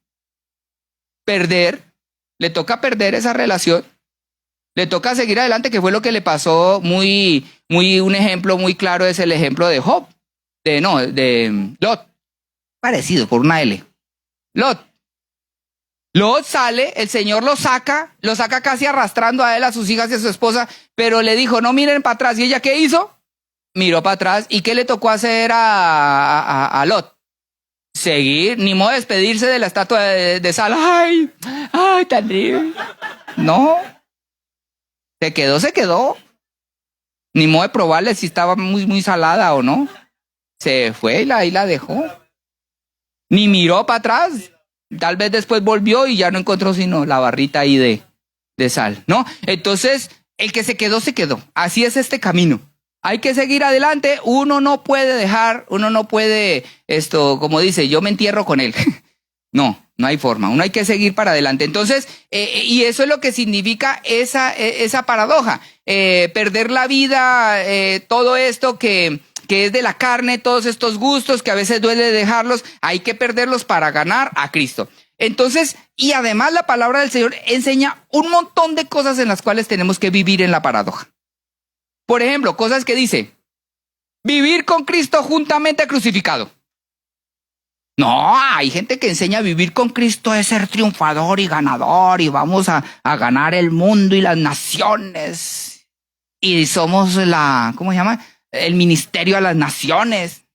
Perder, le toca perder esa relación. Le toca seguir adelante, que fue lo que le pasó un ejemplo muy claro es el ejemplo de Job, de Lot, parecido por una L. Lot sale, el Señor lo saca casi arrastrando a él, a sus hijas y a su esposa, pero le dijo, no miren para atrás. ¿Y ella qué hizo? Miró para atrás. ¿Y qué le tocó hacer a Lot? seguir, ni modo de despedirse de la estatua de sal. Ay, tan lindo. No, se quedó. Ni modo de probarle si estaba muy salada o no. Se fue y ahí la dejó. Ni miró para atrás. Tal vez después volvió y ya no encontró sino la barrita ahí de sal, ¿no? Entonces, el que se quedó, se quedó. Así es este camino. Hay que seguir adelante. Uno no puede como dice, yo me entierro con él. No hay forma. Uno hay que seguir para adelante. Entonces, y eso es lo que significa esa paradoja. Perder la vida, todo esto que es de la carne, todos estos gustos que a veces duele dejarlos, hay que perderlos para ganar a Cristo. Entonces, y además la palabra del Señor enseña un montón de cosas en las cuales tenemos que vivir en la paradoja. Por ejemplo, cosas que dice, vivir con Cristo juntamente crucificado. No, hay gente que enseña a vivir con Cristo es ser triunfador y ganador y vamos a ganar el mundo y las naciones. Y somos ¿cómo se llama? El ministerio a las naciones.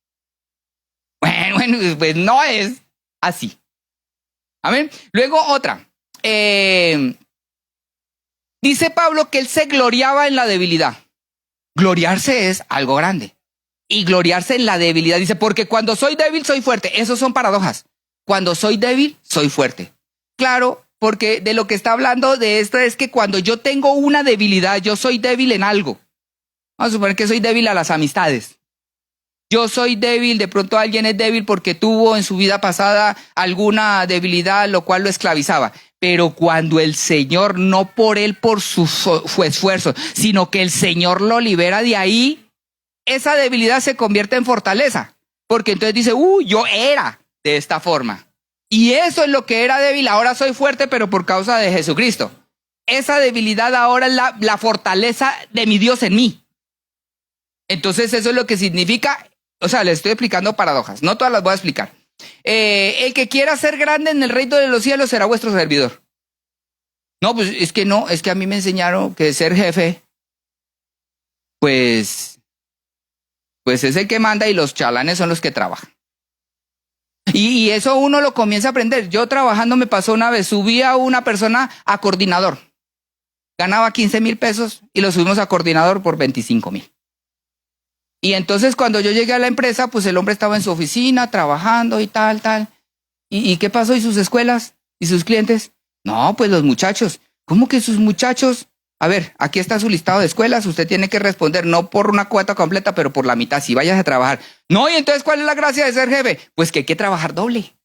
Bueno, pues no es así. Amén. Luego otra. Dice Pablo que él se gloriaba en la debilidad. Gloriarse es algo grande. Y gloriarse en la debilidad. Dice, porque cuando soy débil, soy fuerte. Esos son paradojas. Cuando soy débil, soy fuerte. Claro, porque de lo que está hablando de esto es que cuando yo tengo una debilidad, yo soy débil en algo. Vamos a suponer que soy débil a las amistades. Yo soy débil, de pronto alguien es débil porque tuvo en su vida pasada alguna debilidad, lo cual lo esclavizaba. Pero cuando el Señor, no por él, por su esfuerzo, sino que el Señor lo libera de ahí, esa debilidad se convierte en fortaleza. Porque entonces dice, yo era de esta forma. Y eso es lo que era débil, ahora soy fuerte, pero por causa de Jesucristo. Esa debilidad ahora es la fortaleza de mi Dios en mí. Entonces eso es lo que significa, o sea, les estoy explicando paradojas, no todas las voy a explicar. El que quiera ser grande en el reino de los cielos será vuestro servidor. No, pues es que a mí me enseñaron que ser jefe, pues es el que manda y los chalanes son los que trabajan. Y eso uno lo comienza a aprender. Yo trabajando me pasó una vez, subí a una persona a coordinador. Ganaba 15,000 pesos y lo subimos a coordinador por 25,000. Y entonces cuando yo llegué a la empresa, pues el hombre estaba en su oficina trabajando y tal. ¿Y qué pasó? ¿Y sus escuelas? ¿Y sus clientes? No, pues los muchachos. ¿Cómo que sus muchachos? A ver, aquí está su listado de escuelas. Usted tiene que responder no por una cuota completa, pero por la mitad, si vayas a trabajar. No, y entonces, ¿cuál es la gracia de ser jefe? Pues que hay que trabajar doble.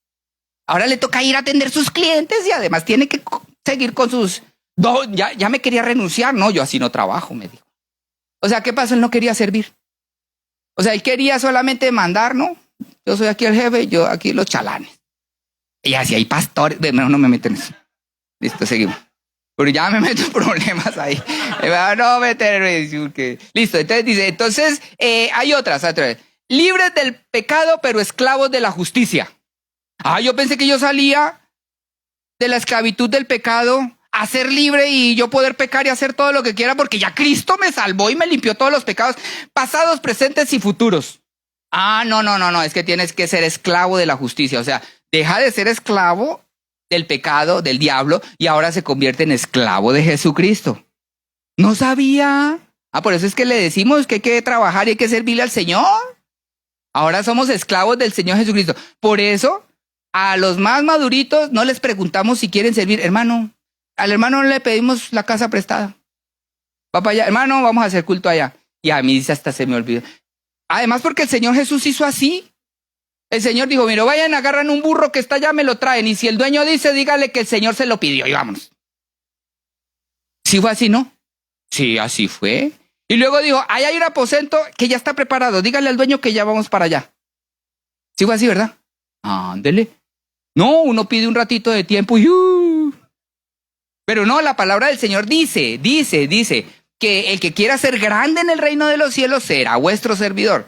Ahora le toca ir a atender sus clientes y además tiene que seguir con sus... No, ya me quería renunciar. No, yo así no trabajo, me dijo. O sea, ¿qué pasó? Él no quería servir. O sea, él quería solamente mandar, ¿no? Yo soy aquí el jefe, yo aquí los chalanes. Y así hay pastores. No me meten eso. Listo, seguimos. Pero ya me meto en problemas ahí. No meter. Listo, entonces dice, hay otras. Libres del pecado, pero esclavos de la justicia. Yo pensé que yo salía de la esclavitud del pecado a ser libre y yo poder pecar y hacer todo lo que quiera porque ya Cristo me salvó y me limpió todos los pecados pasados, presentes y futuros. No, es que tienes que ser esclavo de la justicia. O sea, deja de ser esclavo del pecado, del diablo, y ahora se convierte en esclavo de Jesucristo. No sabía. Por eso es que le decimos que hay que trabajar y hay que servirle al Señor. Ahora somos esclavos del Señor Jesucristo. Por eso, a los más maduritos no les preguntamos si quieren servir. Hermano, al hermano le pedimos la casa prestada. Va para allá, hermano, vamos a hacer culto allá. Y a mí hasta se me olvidó. Además porque el Señor Jesús hizo así. El Señor dijo, mira, vayan, agarran un burro que está allá, me lo traen. Y si el dueño dice, dígale que el Señor se lo pidió y vámonos. ¿Sí fue así, no? Sí, así fue. Y luego dijo, ahí hay un aposento que ya está preparado. Dígale al dueño que ya vamos para allá. ¿Sí fue así, verdad? Ándele. No, uno pide un ratito de tiempo y... Pero no, la palabra del Señor dice que el que quiera ser grande en el reino de los cielos será vuestro servidor.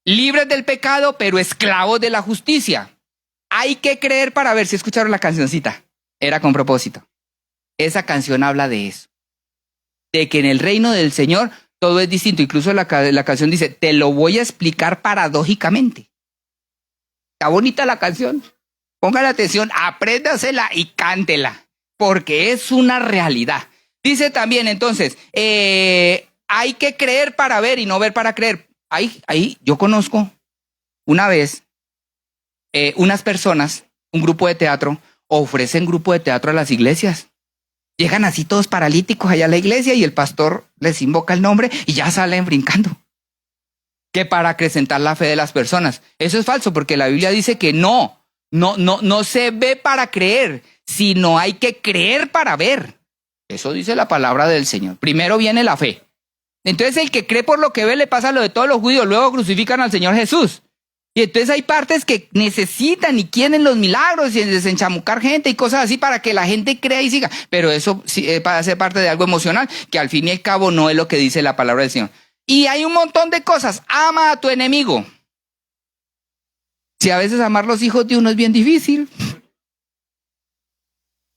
Libres del pecado, pero esclavos de la justicia. Hay que creer para ver si escucharon la cancioncita. Era con propósito. Esa canción habla de eso. De que en el reino del Señor todo es distinto. Incluso la canción dice, te lo voy a explicar paradójicamente. Está bonita la canción. Póngale atención, apréndasela y cántela, porque es una realidad. Dice también, entonces, hay que creer para ver y no ver para creer. Ahí yo conozco una vez unas personas, un grupo de teatro, ofrecen grupo de teatro a las iglesias. Llegan así todos paralíticos allá a la iglesia y el pastor les invoca el nombre y ya salen brincando. Que para acrecentar la fe de las personas. Eso es falso porque la Biblia dice que no se ve para creer, sino hay que creer para ver. Eso dice la palabra del Señor. Primero viene la fe. Entonces el que cree por lo que ve le pasa lo de todos los judíos, luego crucifican al Señor Jesús. Y entonces hay partes que necesitan y quieren los milagros y desenchamucar gente y cosas así para que la gente crea y siga. Pero eso sí, para ser parte de algo emocional que al fin y al cabo no es lo que dice la palabra del Señor. Y hay un montón de cosas. Ama a tu enemigo. Si a veces amar los hijos de uno es bien difícil.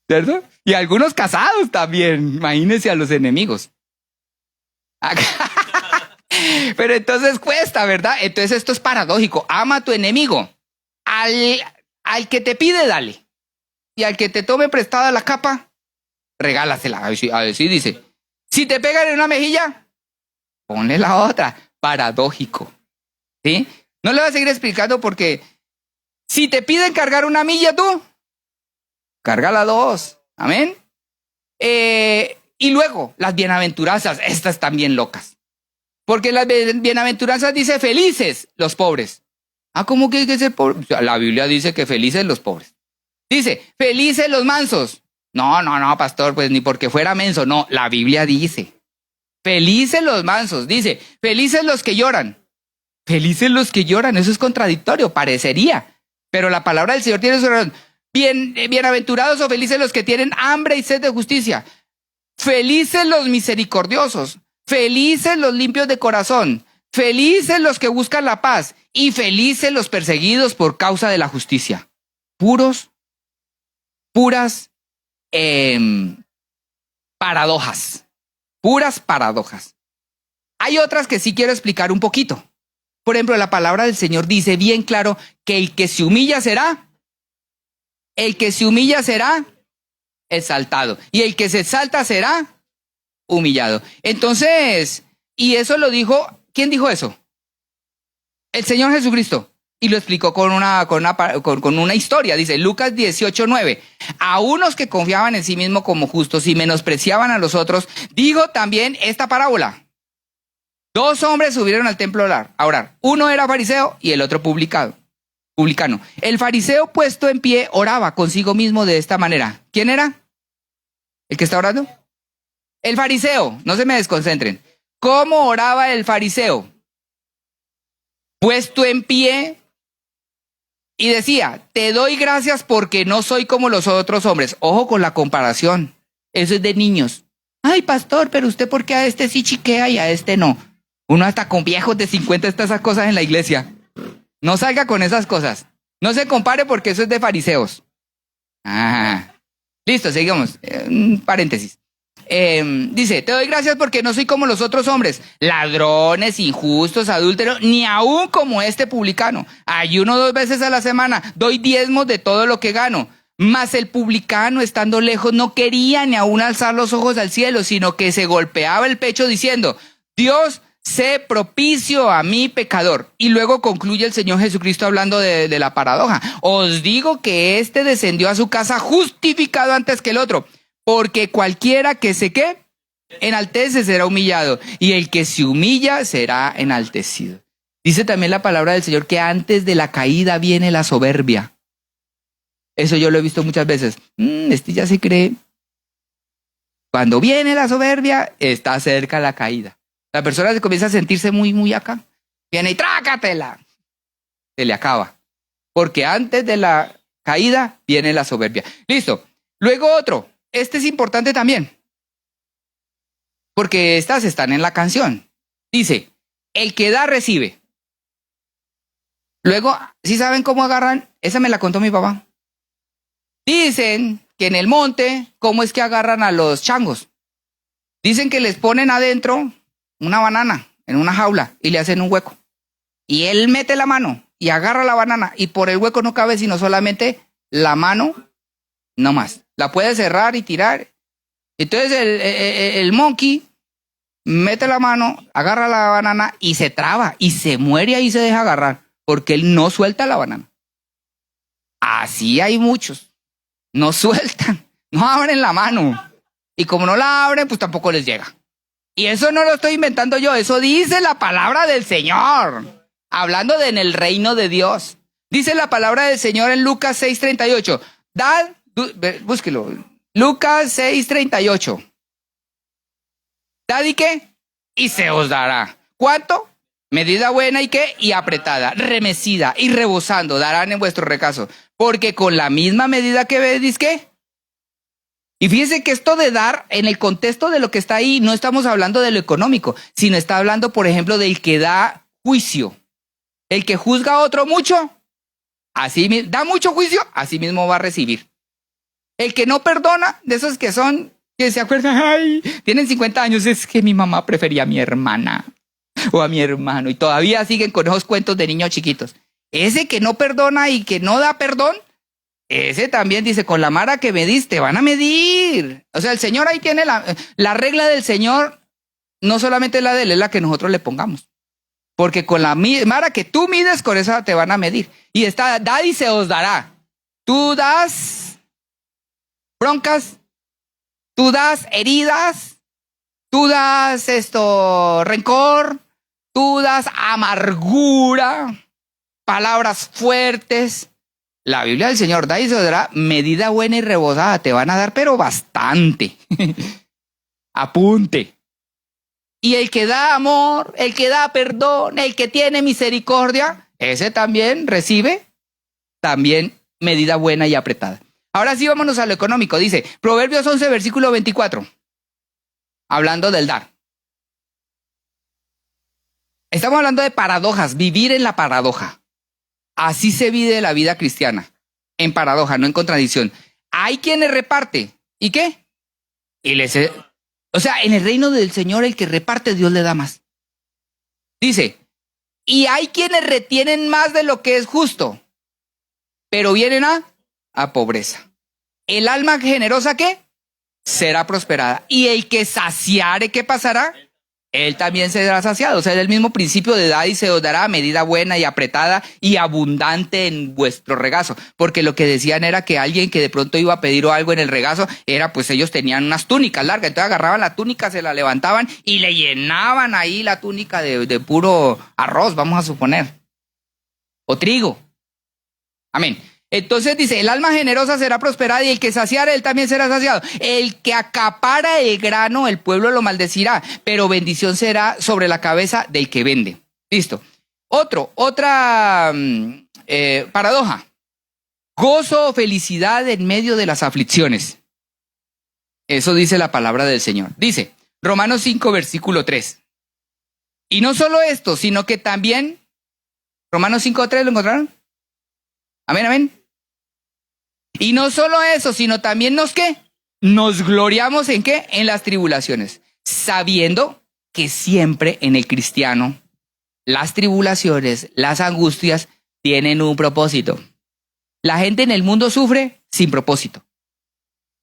¿Cierto? Y algunos casados también. Imagínense a los enemigos. Pero entonces cuesta, ¿verdad? Entonces esto es paradójico. Ama a tu enemigo. Al que te pide, dale. Y al que te tome prestada la capa, regálasela. A ver si dice. Si te pegan en una mejilla, ponle la otra. Paradójico. ¿Sí? No le voy a seguir explicando porque si te piden cargar una milla tú, cárgala 2. Amén. Y luego, las bienaventuranzas, estas están bien locas. Porque las bienaventuranzas dice felices los pobres. ¿Cómo que hay que ser pobre? O sea, la Biblia dice que felices los pobres. Dice, felices los mansos. No, pastor, pues ni porque fuera menso. No, la Biblia dice. Felices los mansos. Dice, felices los que lloran. Felices los que lloran. Eso es contradictorio, parecería. Pero la palabra del Señor tiene su razón. Bienaventurados o felices los que tienen hambre y sed de justicia. Felices los misericordiosos. Felices los limpios de corazón. Felices los que buscan la paz. Y felices los perseguidos por causa de la justicia. Puras paradojas. Puras paradojas. Hay otras que sí quiero explicar un poquito. Por ejemplo, la palabra del Señor dice bien claro que el que se humilla será exaltado. Y el que se exalta será humillado. Entonces, y eso lo dijo, ¿quién dijo eso? El Señor Jesucristo. Y lo explicó con una historia. Dice Lucas 18:9. A unos que confiaban en sí mismos como justos y menospreciaban a los otros, digo también esta parábola. 2 hombres subieron al templo a orar. Uno era fariseo y el otro publicano. El fariseo puesto en pie oraba consigo mismo de esta manera. ¿Quién era? ¿El que está orando? El fariseo. No se me desconcentren. ¿Cómo oraba el fariseo? Puesto en pie y decía, te doy gracias porque no soy como los otros hombres. Ojo con la comparación. Eso es de niños. Ay, pastor, pero usted ¿por qué a este sí chiquea y a este no? Uno hasta con viejos de 50 está esas cosas en la iglesia. No salga con esas cosas. No se compare porque eso es de fariseos. Listo, sigamos. Paréntesis. Dice, te doy gracias porque no soy como los otros hombres, ladrones, injustos, adúlteros, ni aún como este publicano. Ayuno 2 veces a la semana, doy diezmos de todo lo que gano. Mas el publicano, estando lejos, no quería ni aún alzar los ojos al cielo, sino que se golpeaba el pecho diciendo, Dios, sé propicio a mí pecador. Y luego concluye el Señor Jesucristo hablando de la paradoja. Os digo que éste descendió a su casa justificado antes que el otro. Porque cualquiera que se enaltece será humillado, y el que se humilla será enaltecido. Dice también la palabra del Señor que antes de la caída viene la soberbia. Eso yo lo he visto muchas veces. Este ya se cree. Cuando viene la soberbia, está cerca la caída. La persona se comienza a sentirse muy acá. Viene y trácatela. Se le acaba. Porque antes de la caída viene la soberbia. Listo. Luego otro. Este es importante también, porque estas están en la canción. Dice, el que da, recibe. Luego, ¿sí saben cómo agarran? Esa me la contó mi papá. Dicen que en el monte, ¿cómo es que agarran a los changos? Dicen que les ponen adentro una banana en una jaula y le hacen un hueco. Y él mete la mano y agarra la banana y por el hueco no cabe sino solamente la mano, no más. La puede cerrar y tirar. Entonces el monkey mete la mano, agarra la banana y se traba y se muere ahí y se deja agarrar porque él no suelta la banana. Así hay muchos. No sueltan, no abren la mano. Y como no la abren, pues tampoco les llega. Y eso no lo estoy inventando yo, eso dice la palabra del Señor. Hablando de en el reino de Dios. Dice la palabra del Señor en Lucas 6:38. Búsquelo. Lucas 6:38. Dad y qué, y se os dará. ¿Cuánto? Medida buena y qué, y apretada, remecida y rebosando darán en vuestro regazo. Porque con la misma medida que medís, ¿qué? Y fíjense que esto de dar, en el contexto de lo que está ahí, no estamos hablando de lo económico, sino está hablando, por ejemplo, del que da juicio. El que juzga a otro mucho, así da mucho juicio, así mismo va a recibir. El que no perdona, de esos que son, que se acuerdan, ay, tienen 50 años, es que mi mamá prefería a mi hermana o a mi hermano, y todavía siguen con esos cuentos de niños chiquitos. Ese que no perdona y que no da perdón, ese también dice, con la mara que mediste, van a medir. O sea, el Señor ahí tiene la regla del Señor, no solamente la de él, es la que nosotros le pongamos. Porque con la mara que tú mides, con esa te van a medir. Y está, dad y se os dará. Tú das broncas, tú das heridas, tú das rencor, tú das amargura, palabras fuertes. La Biblia del Señor da y se os dará medida buena y rebosada. Te van a dar, pero bastante. Apunte. Y el que da amor, el que da perdón, el que tiene misericordia, ese también recibe también medida buena y apretada. Ahora sí, vámonos a lo económico. Dice, Proverbios 11, versículo 24. Hablando del dar. Estamos hablando de paradojas, vivir en la paradoja. Así se vive la vida cristiana, en paradoja, no en contradicción. Hay quienes reparte, ¿y qué? O sea, en el reino del Señor el que reparte, Dios le da más. Dice, y hay quienes retienen más de lo que es justo, pero vienen a pobreza. El alma generosa, ¿qué? Será prosperada. Y el que saciare, ¿qué pasará? Él también será saciado. O sea, es el mismo principio de dar y se os dará medida buena y apretada y abundante en vuestro regazo. Porque lo que decían era que alguien que de pronto iba a pedir algo en el regazo era, pues ellos tenían unas túnicas largas. Entonces agarraban la túnica, se la levantaban y le llenaban ahí la túnica de puro arroz, vamos a suponer. O trigo. Amén. Entonces dice, el alma generosa será prosperada y el que saciare, él también será saciado. El que acapara el grano, el pueblo lo maldecirá, pero bendición será sobre la cabeza del que vende. Listo. Otra paradoja. Gozo o felicidad en medio de las aflicciones. Eso dice la palabra del Señor. Dice, Romanos 5, versículo 3. Y no solo esto, sino que también, Romanos 5, 3, ¿lo encontraron? Amén, amén. Y no solo eso, sino también nos gloriamos en ¿qué? En las tribulaciones, sabiendo que siempre en el cristiano las tribulaciones, las angustias tienen un propósito. La gente en el mundo sufre sin propósito.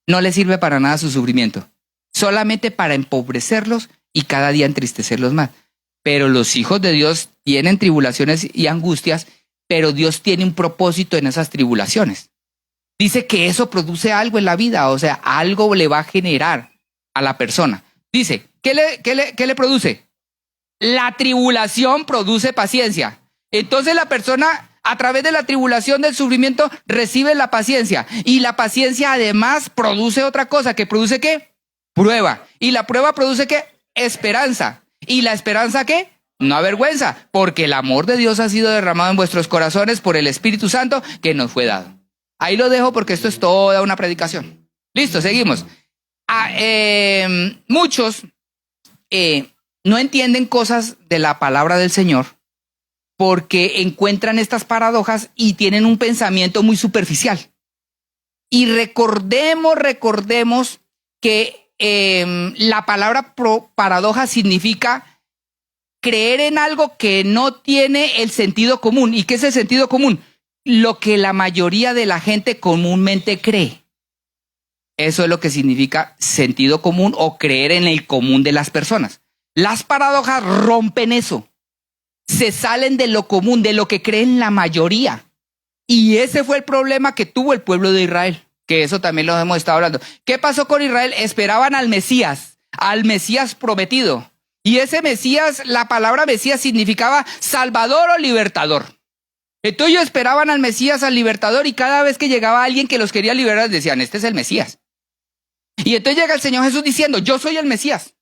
No les sirve para nada su sufrimiento, solamente para empobrecerlos y cada día entristecerlos más. Pero los hijos de Dios tienen tribulaciones y angustias, pero Dios tiene un propósito en esas tribulaciones. Dice que eso produce algo en la vida, o sea, algo le va a generar a la persona. Dice, ¿qué le produce? La tribulación produce paciencia. Entonces la persona, a través de la tribulación del sufrimiento, recibe la paciencia. Y la paciencia además produce otra cosa, ¿que produce qué? Prueba. Y la prueba produce ¿qué? Esperanza. ¿Y la esperanza qué? No avergüenza, porque el amor de Dios ha sido derramado en vuestros corazones por el Espíritu Santo que nos fue dado. Ahí lo dejo porque esto es toda una predicación. Listo, seguimos. Muchos no entienden cosas de la palabra del Señor porque encuentran estas paradojas y tienen un pensamiento muy superficial. Y recordemos que la palabra paradoja significa creer en algo que no tiene el sentido común. ¿Y qué es el sentido común? Lo que la mayoría de la gente comúnmente cree. Eso es lo que significa sentido común o creer en el común de las personas. Las paradojas rompen eso. Se salen de lo común, de lo que creen la mayoría. Y ese fue el problema que tuvo el pueblo de Israel, que eso también lo hemos estado hablando. ¿Qué pasó con Israel? Esperaban al Mesías prometido. Y ese Mesías, la palabra Mesías significaba salvador o libertador. Entonces ellos esperaban al Mesías, al libertador, y cada vez que llegaba alguien que los quería liberar, decían, este es el Mesías. Y entonces llega el Señor Jesús diciendo, yo soy el Mesías.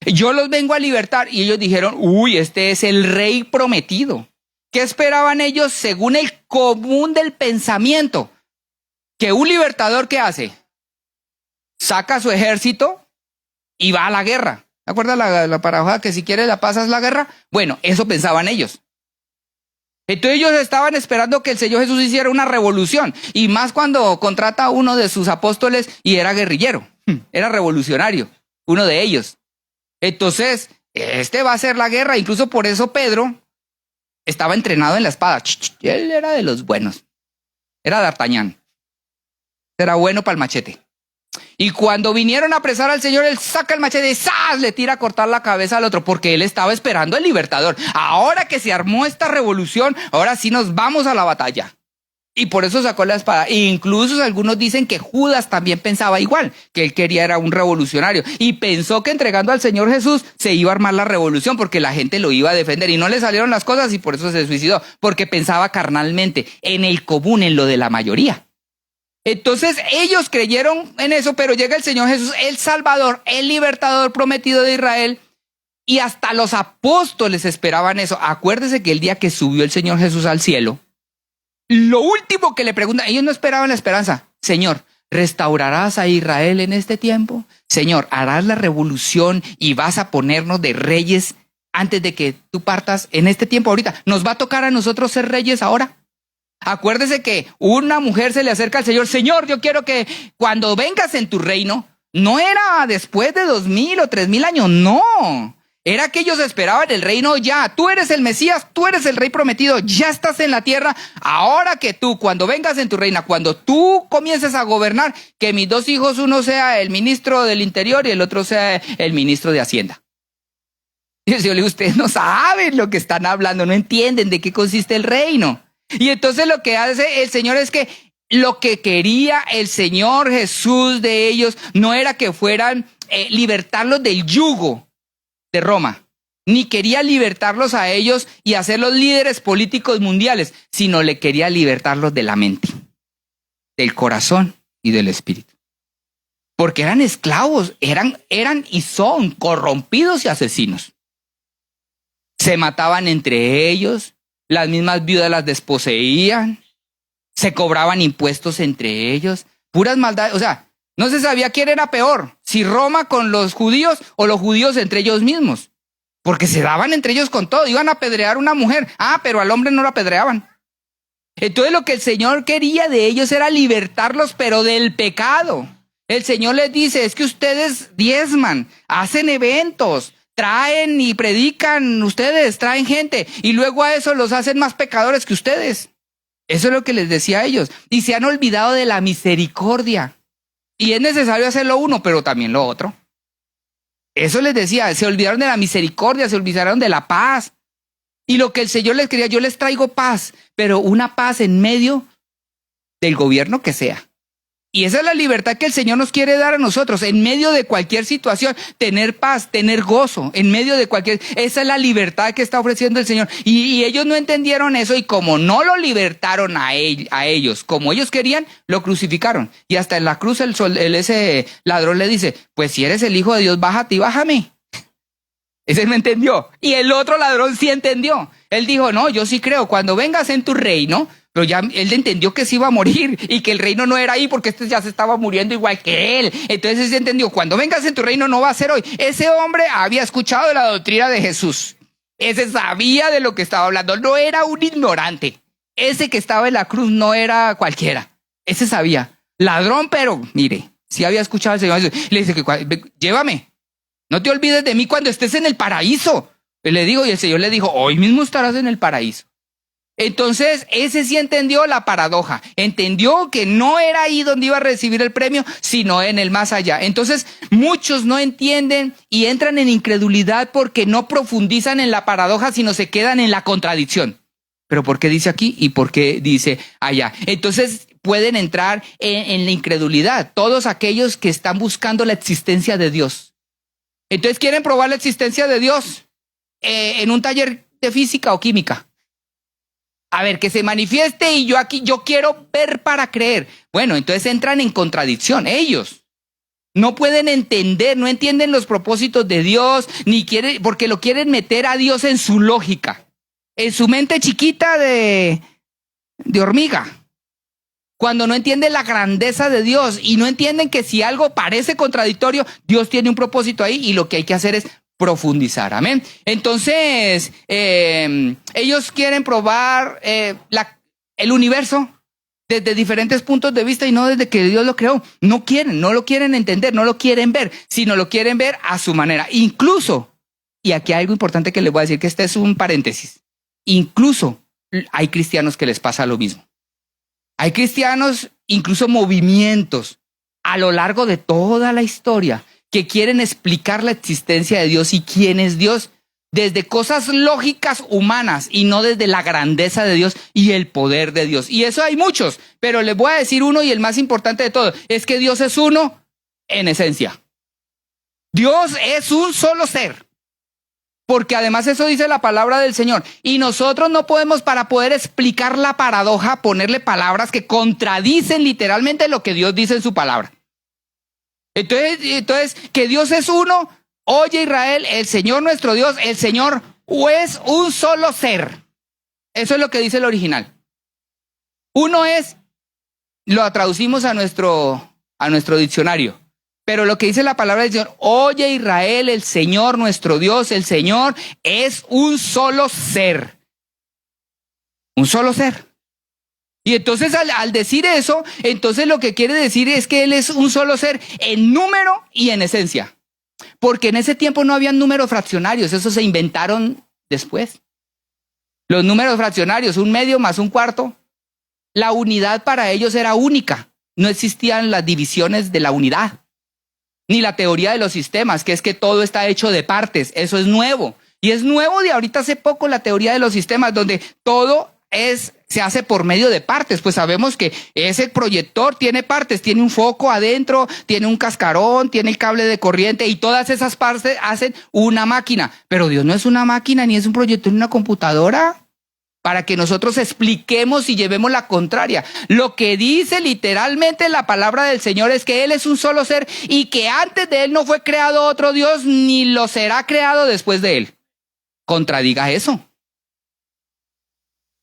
Yo los vengo a libertar. Y ellos dijeron, uy, este es el rey prometido. ¿Qué esperaban ellos según el común del pensamiento? Que un libertador, ¿qué hace? Saca su ejército y va a la guerra. ¿Te acuerdas la paradoja que si quieres la paz haz la guerra? Bueno, eso pensaban ellos. Entonces ellos estaban esperando que el Señor Jesús hiciera una revolución. Y más cuando contrata a uno de sus apóstoles y era guerrillero. Era revolucionario, uno de ellos. Entonces, este va a hacer la guerra. Incluso por eso Pedro estaba entrenado en la espada. Él era de los buenos. Era D'Artagnan. Era bueno para el machete. Y cuando vinieron a apresar al Señor, él saca el machete y ¡zas! Le tira a cortar la cabeza al otro, porque él estaba esperando al libertador. Ahora que se armó esta revolución, ahora sí nos vamos a la batalla. Y por eso sacó la espada. E incluso algunos dicen que Judas también pensaba igual, que él quería era un revolucionario. Y pensó que entregando al Señor Jesús se iba a armar la revolución, porque la gente lo iba a defender. Y no le salieron las cosas y por eso se suicidó, porque pensaba carnalmente, en el común, en lo de la mayoría. Entonces ellos creyeron en eso, pero llega el Señor Jesús, el Salvador, el libertador prometido de Israel, y hasta los apóstoles esperaban eso. Acuérdese que el día que subió el Señor Jesús al cielo, lo último que le preguntan, ellos no esperaban la esperanza. Señor, ¿restaurarás a Israel en este tiempo? Señor, ¿harás la revolución y vas a ponernos de reyes antes de que tú partas en este tiempo ahorita? ¿Nos va a tocar a nosotros ser reyes ahora? Acuérdese que una mujer se le acerca al Señor, Señor, yo quiero que cuando vengas en tu reino, no era después de 2000 o 3000 años, no. Era que ellos esperaban el reino ya. Tú eres el Mesías, tú eres el rey prometido, ya estás en la tierra. Ahora que tú, cuando vengas en tu reina, cuando tú comiences a gobernar, que mis dos hijos, uno sea el ministro del Interior y el otro sea el ministro de Hacienda. Y yo le digo, ustedes no saben lo que están hablando, no entienden de qué consiste el reino. Y entonces lo que hace el Señor es que lo que quería el Señor Jesús de ellos no era que fueran libertarlos del yugo de Roma, ni quería libertarlos a ellos y hacerlos líderes políticos mundiales, sino le quería libertarlos de la mente, del corazón y del espíritu. Porque eran esclavos, eran y son corrompidos y asesinos. Se mataban entre ellos. Las mismas viudas las desposeían, se cobraban impuestos entre ellos, puras maldades. O sea, no se sabía quién era peor, si Roma con los judíos o los judíos entre ellos mismos, porque se daban entre ellos con todo. Iban a apedrear a una mujer, pero al hombre no lo apedreaban. Entonces lo que el Señor quería de ellos era libertarlos, pero del pecado. El Señor les dice, es que ustedes diezman, hacen eventos, traen y predican, ustedes traen gente y luego a eso los hacen más pecadores que ustedes. Eso es lo que les decía a ellos. Y se han olvidado de la misericordia. Y es necesario hacerlo uno, pero también lo otro. Eso les decía, se olvidaron de la misericordia, se olvidaron de la paz. Y lo que el Señor les quería, yo les traigo paz, pero una paz en medio del gobierno que sea. Y esa es la libertad que el Señor nos quiere dar a nosotros, en medio de cualquier situación, tener paz, tener gozo, en medio de cualquier... Esa es la libertad que está ofreciendo el Señor. Y ellos no entendieron eso, y como no lo libertaron a ellos, como ellos querían, lo crucificaron. Y hasta en la cruz ese ladrón le dice, pues si eres el Hijo de Dios, bájate y bájame. Ese no entendió. Y el otro ladrón sí entendió. Él dijo, no, yo sí creo, cuando vengas en tu reino... Pero ya él entendió que se iba a morir y que el reino no era ahí porque este ya se estaba muriendo igual que él. Entonces él entendió, cuando vengas en tu reino no va a ser hoy. Ese hombre había escuchado de la doctrina de Jesús. Ese sabía de lo que estaba hablando. No era un ignorante. Ese que estaba en la cruz no era cualquiera. Ese sabía. Ladrón, pero mire, sí había escuchado al Señor Jesús. Le dice, llévame. No te olvides de mí cuando estés en el paraíso. Le digo, y el Señor le dijo, hoy mismo estarás en el paraíso. Entonces, ese sí entendió la paradoja, entendió que no era ahí donde iba a recibir el premio, sino en el más allá. Entonces, muchos no entienden y entran en incredulidad porque no profundizan en la paradoja, sino se quedan en la contradicción. ¿Pero por qué dice aquí y por qué dice allá? Entonces, pueden entrar en la incredulidad, todos aquellos que están buscando la existencia de Dios. Entonces, quieren probar la existencia de Dios en un taller de física o química. A ver, que se manifieste y yo quiero ver para creer. Bueno, entonces entran en contradicción. Ellos no pueden entender, no entienden los propósitos de Dios, ni quieren, porque lo quieren meter a Dios en su lógica, en su mente chiquita de hormiga. Cuando no entienden la grandeza de Dios y no entienden que si algo parece contradictorio, Dios tiene un propósito ahí y lo que hay que hacer es profundizar, amén. Entonces, ellos quieren probar el universo desde diferentes puntos de vista y no desde que Dios lo creó. No lo quieren entender, no lo quieren ver, sino lo quieren ver a su manera. Incluso, y aquí hay algo importante que les voy a decir, que este es un paréntesis, incluso hay cristianos que les pasa lo mismo. Hay cristianos, incluso movimientos, a lo largo de toda la historia, que quieren explicar la existencia de Dios y quién es Dios desde cosas lógicas humanas y no desde la grandeza de Dios y el poder de Dios. Y eso hay muchos, pero les voy a decir uno y el más importante de todo, es que Dios es uno en esencia. Dios es un solo ser, porque además eso dice la palabra del Señor. Y nosotros no podemos, para poder explicar la paradoja, ponerle palabras que contradicen literalmente lo que Dios dice en su palabra. Entonces, que Dios es uno, oye Israel, el Señor nuestro Dios, el Señor es un solo ser. Eso es lo que dice el original. Uno es, lo traducimos a nuestro diccionario, pero lo que dice la palabra del Señor, oye Israel, el Señor nuestro Dios, el Señor es un solo ser. Un solo ser. Y entonces al decir eso, entonces lo que quiere decir es que Él es un solo ser en número y en esencia. Porque en ese tiempo no habían números fraccionarios, esos se inventaron después. Los números fraccionarios, 1/2 más 1/4, la unidad para ellos era única. No existían las divisiones de la unidad, ni la teoría de los sistemas, que es que todo está hecho de partes. Eso es nuevo. Y es nuevo de ahorita hace poco la teoría de los sistemas, donde todo se hace por medio de partes. Pues sabemos que ese proyector tiene partes, tiene un foco adentro, tiene un cascarón, tiene el cable de corriente y todas esas partes hacen una máquina. Pero Dios no es una máquina, ni es un proyector ni una computadora para que nosotros expliquemos y llevemos la contraria. Lo que dice literalmente la palabra del Señor es que Él es un solo ser y que antes de Él no fue creado otro Dios, ni lo será creado después de Él. Contradiga eso.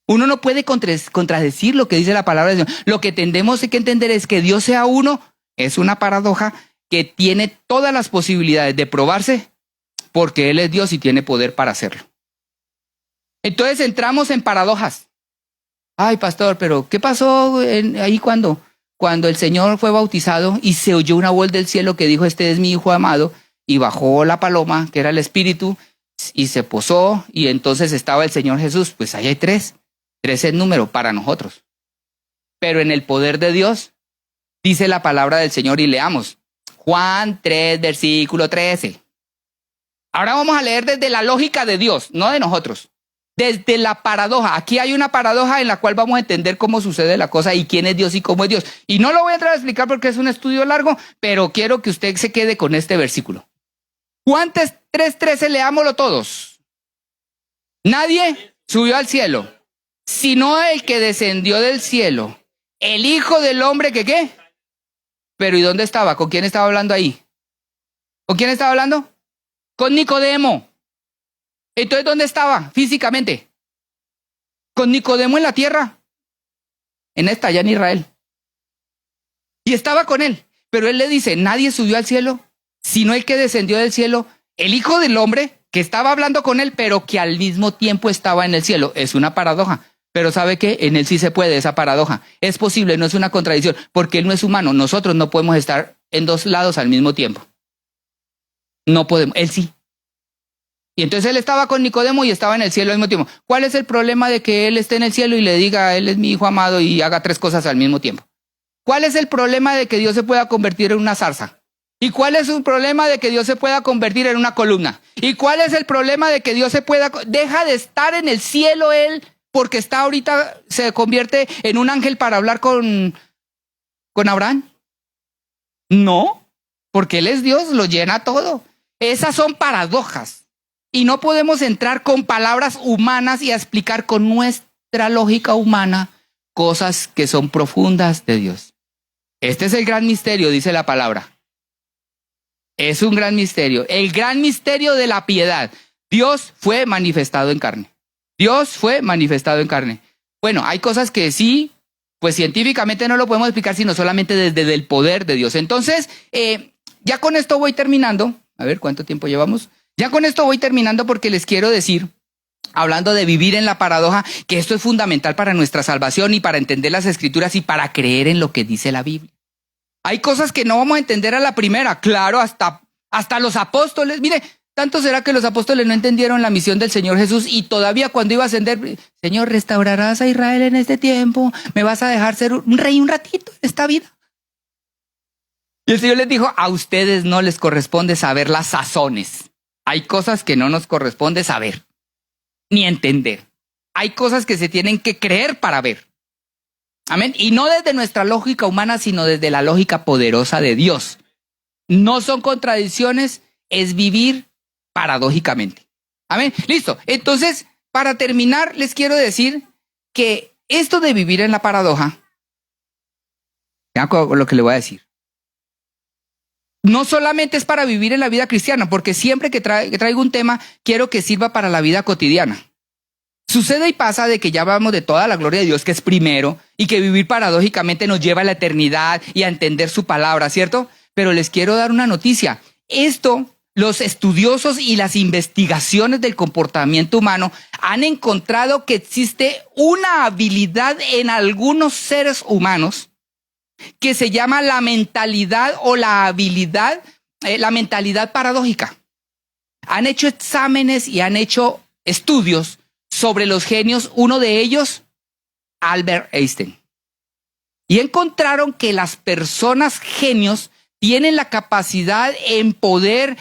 Uno no puede contradecir lo que dice la palabra del Señor. Lo que tendemos que entender es que Dios sea uno, es una paradoja que tiene todas las posibilidades de probarse porque Él es Dios y tiene poder para hacerlo. Entonces entramos en paradojas. Ay, pastor, pero ¿qué pasó ahí cuando el Señor fue bautizado y se oyó una voz del cielo que dijo, este es mi Hijo amado, y bajó la paloma, que era el Espíritu, y se posó, y entonces estaba el Señor Jesús? Pues ahí hay 3. 3 es número para nosotros. Pero en el poder de Dios, dice la palabra del Señor, y leamos Juan 3, versículo 13. Ahora vamos a leer desde la lógica de Dios, no de nosotros. Desde la paradoja. Aquí hay una paradoja en la cual vamos a entender cómo sucede la cosa y quién es Dios y cómo es Dios. Y no lo voy a entrar a explicar porque es un estudio largo, pero quiero que usted se quede con este versículo. Juan 3:13, leámoslo todos. Nadie subió al cielo, sino el que descendió del cielo, el Hijo del Hombre que ¿qué? Pero ¿y dónde estaba? ¿Con quién estaba hablando ahí? ¿Con quién estaba hablando? Con Nicodemo. Entonces, ¿dónde estaba físicamente? Con Nicodemo en la tierra. En esta, allá en Israel. Y estaba con él. Pero él le dice, nadie subió al cielo, sino el que descendió del cielo, el Hijo del Hombre, que estaba hablando con él, pero que al mismo tiempo estaba en el cielo. Es una paradoja. Pero ¿sabe qué? En él sí se puede esa paradoja. Es posible, no es una contradicción, porque él no es humano. Nosotros no podemos estar en 2 lados al mismo tiempo. No podemos, él sí. Y entonces él estaba con Nicodemo y estaba en el cielo al mismo tiempo. ¿Cuál es el problema de que él esté en el cielo y le diga, él es mi hijo amado y haga 3 cosas al mismo tiempo? ¿Cuál es el problema de que Dios se pueda convertir en una zarza? ¿Y cuál es el problema de que Dios se pueda convertir en una columna? ¿Y cuál es el problema de que Dios se pueda... Deja de estar en el cielo él porque está ahorita, se convierte en un ángel para hablar con Abraham? No, porque él es Dios, lo llena todo. Esas son paradojas. Y no podemos entrar con palabras humanas y a explicar con nuestra lógica humana cosas que son profundas de Dios. Este es el gran misterio, dice la palabra. Es un gran misterio. El gran misterio de la piedad. Dios fue manifestado en carne. Dios fue manifestado en carne. Bueno, hay cosas que sí, pues científicamente no lo podemos explicar, sino solamente desde el poder de Dios. Entonces, ya con esto voy terminando. A ver, ¿cuánto tiempo llevamos? Ya con esto voy terminando porque les quiero decir, hablando de vivir en la paradoja, que esto es fundamental para nuestra salvación y para entender las Escrituras y para creer en lo que dice la Biblia. Hay cosas que no vamos a entender a la primera, claro, hasta los apóstoles. Mire, tanto será que los apóstoles no entendieron la misión del Señor Jesús y todavía cuando iba a ascender, Señor, restaurarás a Israel en este tiempo, me vas a dejar ser un rey un ratito en esta vida. Y el Señor les dijo, a ustedes no les corresponde saber las sazones. Hay cosas que no nos corresponde saber, ni entender. Hay cosas que se tienen que creer para ver. Amén. Y no desde nuestra lógica humana, sino desde la lógica poderosa de Dios. No son contradicciones, es vivir paradójicamente. Amén. Listo. Entonces, para terminar, les quiero decir que esto de vivir en la paradoja, vean lo que le voy a decir. No solamente es para vivir en la vida cristiana, porque siempre que traigo un tema, quiero que sirva para la vida cotidiana. Sucede y pasa de que ya hablamos de toda la gloria de Dios, que es primero, y que vivir paradójicamente nos lleva a la eternidad y a entender su palabra, ¿cierto? Pero les quiero dar una noticia. Esto, los estudiosos y las investigaciones del comportamiento humano han encontrado que existe una habilidad en algunos seres humanos que se llama la mentalidad o la habilidad, la mentalidad paradójica. Han hecho exámenes y han hecho estudios sobre los genios, uno de ellos, Albert Einstein. Y encontraron que las personas genios tienen la capacidad en poder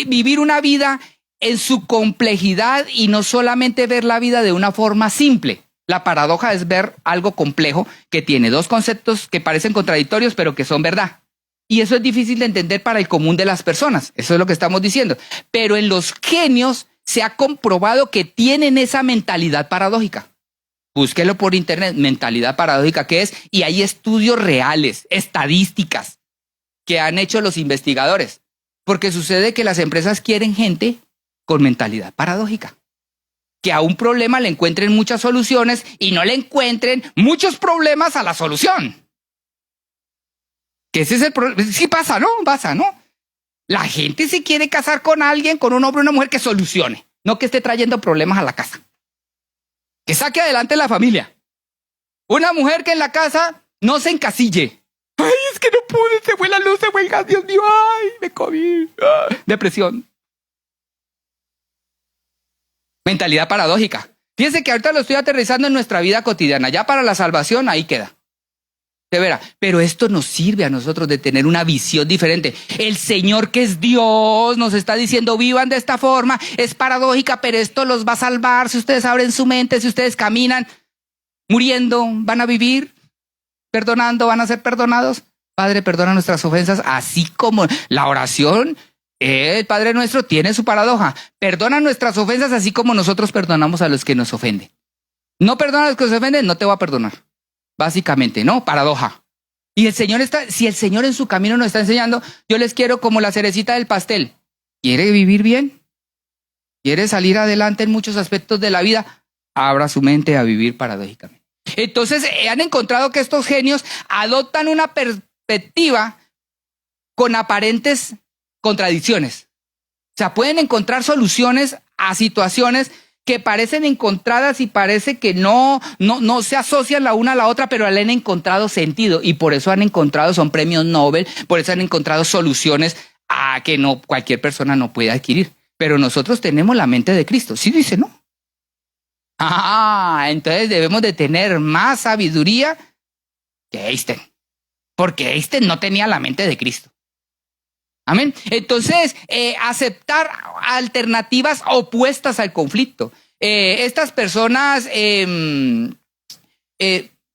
vivir una vida en su complejidad y no solamente ver la vida de una forma simple. La paradoja es ver algo complejo que tiene 2 conceptos que parecen contradictorios, pero que son verdad. Y eso es difícil de entender para el común de las personas. Eso es lo que estamos diciendo. Pero en los genios se ha comprobado que tienen esa mentalidad paradójica. Búsquelo por internet, mentalidad paradójica, ¿qué es? Y hay estudios reales, estadísticas, que han hecho los investigadores. Porque sucede que las empresas quieren gente con mentalidad paradójica. Que a un problema le encuentren muchas soluciones y no le encuentren muchos problemas a la solución. Que ese es el problema. Sí pasa, ¿no? Pasa, ¿no? La gente se quiere casar con alguien, con un hombre o una mujer que solucione, no que esté trayendo problemas a la casa. Que saque adelante la familia. Una mujer que en la casa no se encasille. Ay, es que no pude, se fue la luz, se fue el gas, Dios mío, ay, me comí. Depresión. Mentalidad paradójica. Fíjense que ahorita lo estoy aterrizando en nuestra vida cotidiana. Ya para la salvación, ahí queda. De veras. Pero esto nos sirve a nosotros de tener una visión diferente. El Señor, que es Dios, nos está diciendo, vivan de esta forma. Es paradójica, pero esto los va a salvar. Si ustedes abren su mente, si ustedes caminan muriendo, van a vivir perdonando, van a ser perdonados. Padre, perdona nuestras ofensas, así como la oración. El Padre nuestro tiene su paradoja. Perdona nuestras ofensas así como nosotros perdonamos a los que nos ofenden. No perdona a los que nos ofenden, no te voy a perdonar. Básicamente, ¿no? Paradoja. Y el Señor si el Señor en su camino nos está enseñando, yo les quiero como la cerecita del pastel. ¿Quiere vivir bien? ¿Quiere salir adelante en muchos aspectos de la vida? Abra su mente a vivir paradójicamente. Entonces, han encontrado que estos genios adoptan una perspectiva con aparentes contradicciones. O sea, pueden encontrar soluciones a situaciones que parecen encontradas y parece que no se asocian la una a la otra, pero le han encontrado sentido y por eso han encontrado, son premios Nobel, por eso han encontrado soluciones que no cualquier persona no puede adquirir. Pero nosotros tenemos la mente de Cristo. Sí dice, ¿no? Entonces debemos de tener más sabiduría que Einstein. Porque Einstein no tenía la mente de Cristo. Amén. Entonces, aceptar alternativas opuestas al conflicto. Estas personas ven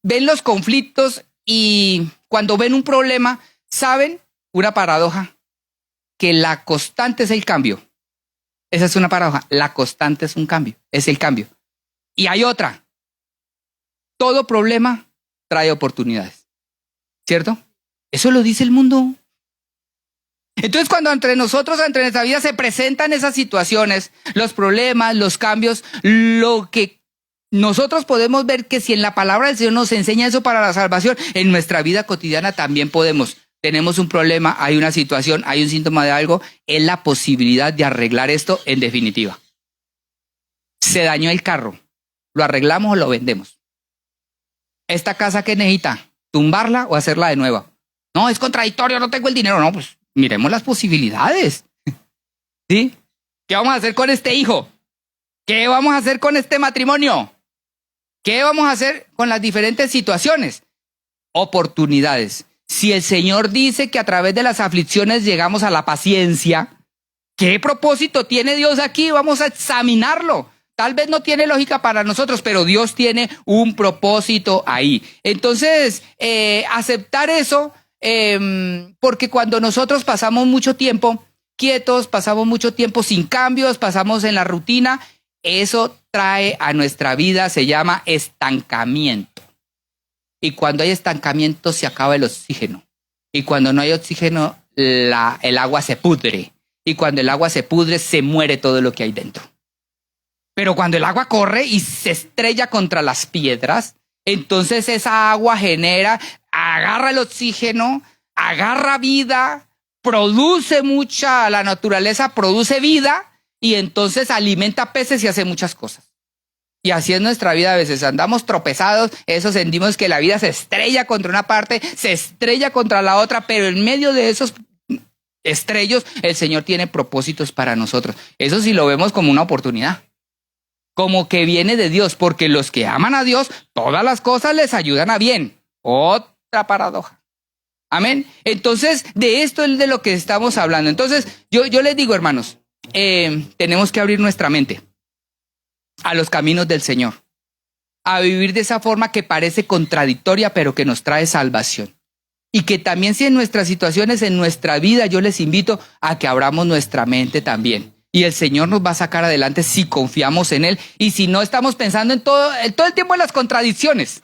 los conflictos y cuando ven un problema, saben una paradoja, que la constante es el cambio. Esa es una paradoja. La constante es un cambio, es el cambio. Y hay otra. Todo problema trae oportunidades. ¿Cierto? Eso lo dice el mundo. Entonces, cuando entre nosotros, entre nuestra vida se presentan esas situaciones, los problemas, los cambios, lo que nosotros podemos ver que si en la palabra del Señor nos enseña eso para la salvación, en nuestra vida cotidiana también podemos. Tenemos un problema, hay una situación, hay un síntoma de algo, es la posibilidad de arreglar esto en definitiva. Se dañó el carro, ¿lo arreglamos o lo vendemos? ¿Esta casa qué necesita? ¿Tumbarla o hacerla de nueva? No, es contradictorio, no tengo el dinero. No, pues miremos las posibilidades. ¿Sí? ¿Qué vamos a hacer con este hijo? ¿Qué vamos a hacer con este matrimonio? ¿Qué vamos a hacer con las diferentes situaciones? Oportunidades. Si el Señor dice que a través de las aflicciones llegamos a la paciencia, ¿qué propósito tiene Dios aquí? Vamos a examinarlo. Tal vez no tiene lógica para nosotros, pero Dios tiene un propósito ahí. Entonces, aceptar eso, porque cuando nosotros pasamos mucho tiempo quietos, pasamos mucho tiempo sin cambios, pasamos en la rutina, eso trae a nuestra vida, se llama estancamiento. Y cuando hay estancamiento se acaba el oxígeno. Y cuando no hay oxígeno, el agua se pudre. Y cuando el agua se pudre, se muere todo lo que hay dentro. Pero cuando el agua corre y se estrella contra las piedras, entonces esa agua agarra el oxígeno, agarra vida, produce la naturaleza produce vida y entonces alimenta peces y hace muchas cosas. Y así es nuestra vida a veces, andamos tropezados, eso sentimos que la vida se estrella contra una parte, se estrella contra la otra, pero en medio de esos estrellos el Señor tiene propósitos para nosotros. Eso sí lo vemos como una oportunidad, como que viene de Dios, porque los que aman a Dios, todas las cosas les ayudan a bien. Otra paradoja. Amén. Entonces, de esto es de lo que estamos hablando. Entonces, yo les digo, hermanos, tenemos que abrir nuestra mente a los caminos del Señor, a vivir de esa forma que parece contradictoria, pero que nos trae salvación. Y que también si en nuestras situaciones, en nuestra vida, yo les invito a que abramos nuestra mente también. Y el Señor nos va a sacar adelante si confiamos en Él y si no estamos pensando en todo el tiempo en las contradicciones.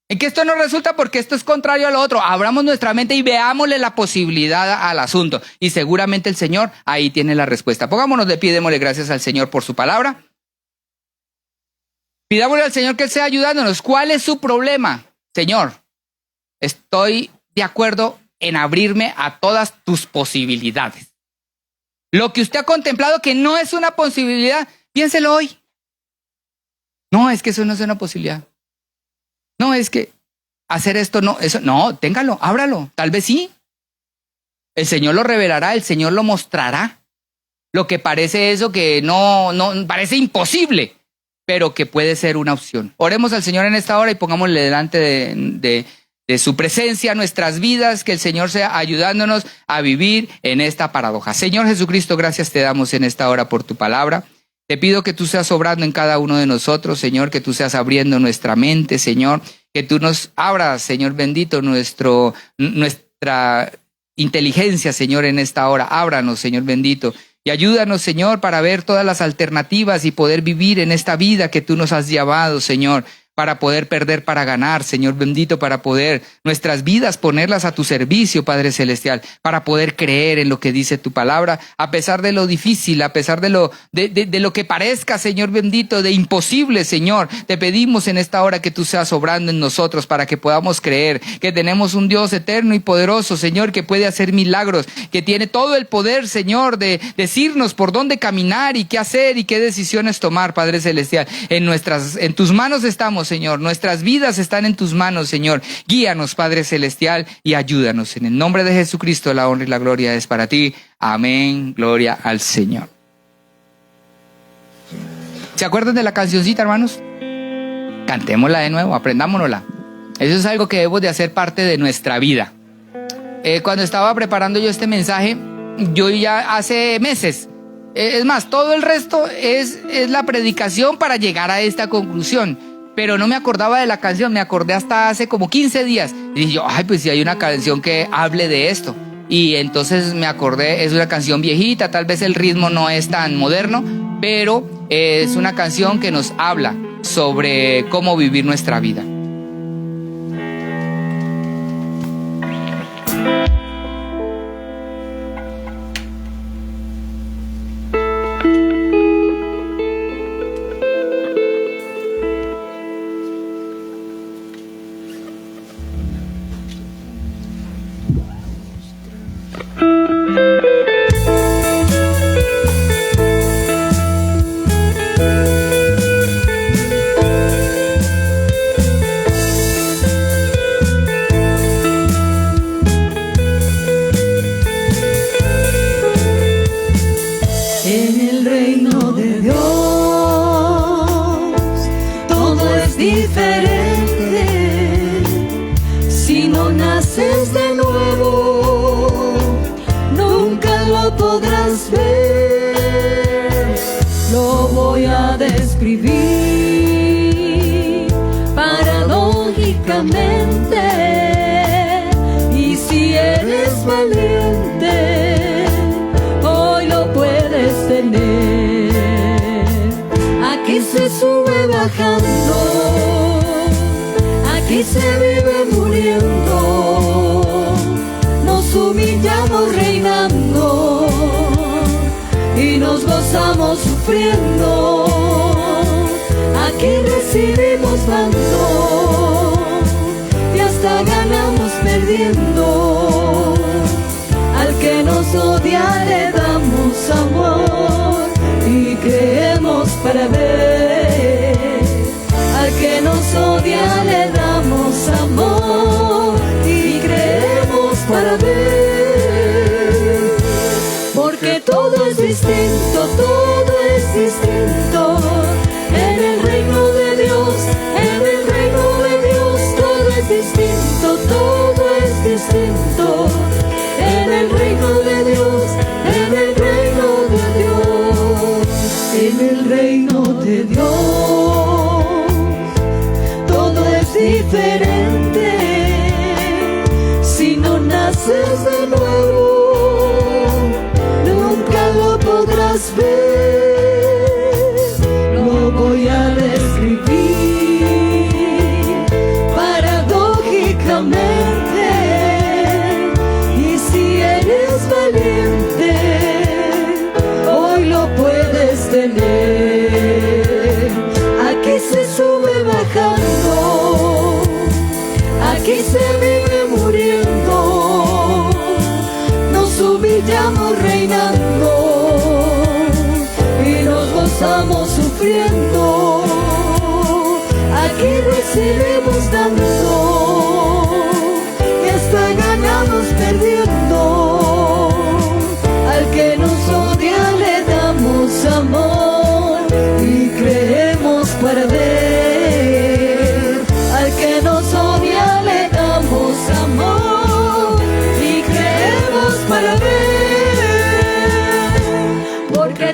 En que esto no resulta porque esto es contrario a lo otro. Abramos nuestra mente y veámosle la posibilidad al asunto. Y seguramente el Señor ahí tiene la respuesta. Pongámonos de pie, démosle gracias al Señor por su palabra. Pidámosle al Señor que Él sea ayudándonos. ¿Cuál es su problema? Señor, estoy de acuerdo en abrirme a todas tus posibilidades. Lo que usted ha contemplado que no es una posibilidad, piénselo hoy. No, es que eso no es una posibilidad. No, es que hacer esto no, eso no, téngalo, ábralo, tal vez sí. El Señor lo revelará, el Señor lo mostrará. Lo que parece eso que no parece imposible, pero que puede ser una opción. Oremos al Señor en esta hora y pongámosle delante de su presencia nuestras vidas, que el Señor sea ayudándonos a vivir en esta paradoja. Señor Jesucristo, gracias te damos en esta hora por tu palabra. Te pido que tú seas obrando en cada uno de nosotros, Señor, que tú seas abriendo nuestra mente, Señor, que tú nos abras, Señor bendito, nuestra inteligencia, Señor, en esta hora. Ábranos, Señor bendito, y ayúdanos, Señor, para ver todas las alternativas y poder vivir en esta vida que tú nos has llevado, Señor, para poder perder, para ganar, Señor bendito, para poder nuestras vidas ponerlas a tu servicio, Padre Celestial, para poder creer en lo que dice tu palabra, a pesar de lo difícil, a pesar de lo que parezca, Señor bendito, de imposible, Señor. Te pedimos en esta hora que tú seas obrando en nosotros para que podamos creer que tenemos un Dios eterno y poderoso, Señor, que puede hacer milagros, que tiene todo el poder, Señor, de decirnos por dónde caminar y qué hacer y qué decisiones tomar, Padre Celestial. En tus manos estamos, manos, Señor. Nuestras vidas están en tus manos, Señor. Guíanos, Padre Celestial, y ayúdanos. En el nombre de Jesucristo, la honra y la gloria es para ti. Amén. Gloria al Señor. ¿Se acuerdan de la cancioncita, hermanos? Cantémosla de nuevo, aprendámonosla. Eso es algo que debemos de hacer parte de nuestra vida. Cuando estaba preparando yo este mensaje, yo ya hace meses, es más, todo el resto es la predicación para llegar a esta conclusión, pero no me acordaba de la canción, me acordé hasta hace como 15 días, y dije yo, ay, pues si hay una canción que hable de esto, y entonces me acordé, es una canción viejita, tal vez el ritmo no es tan moderno, pero es una canción que nos habla sobre cómo vivir nuestra vida.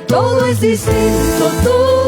Todo es distinto, todo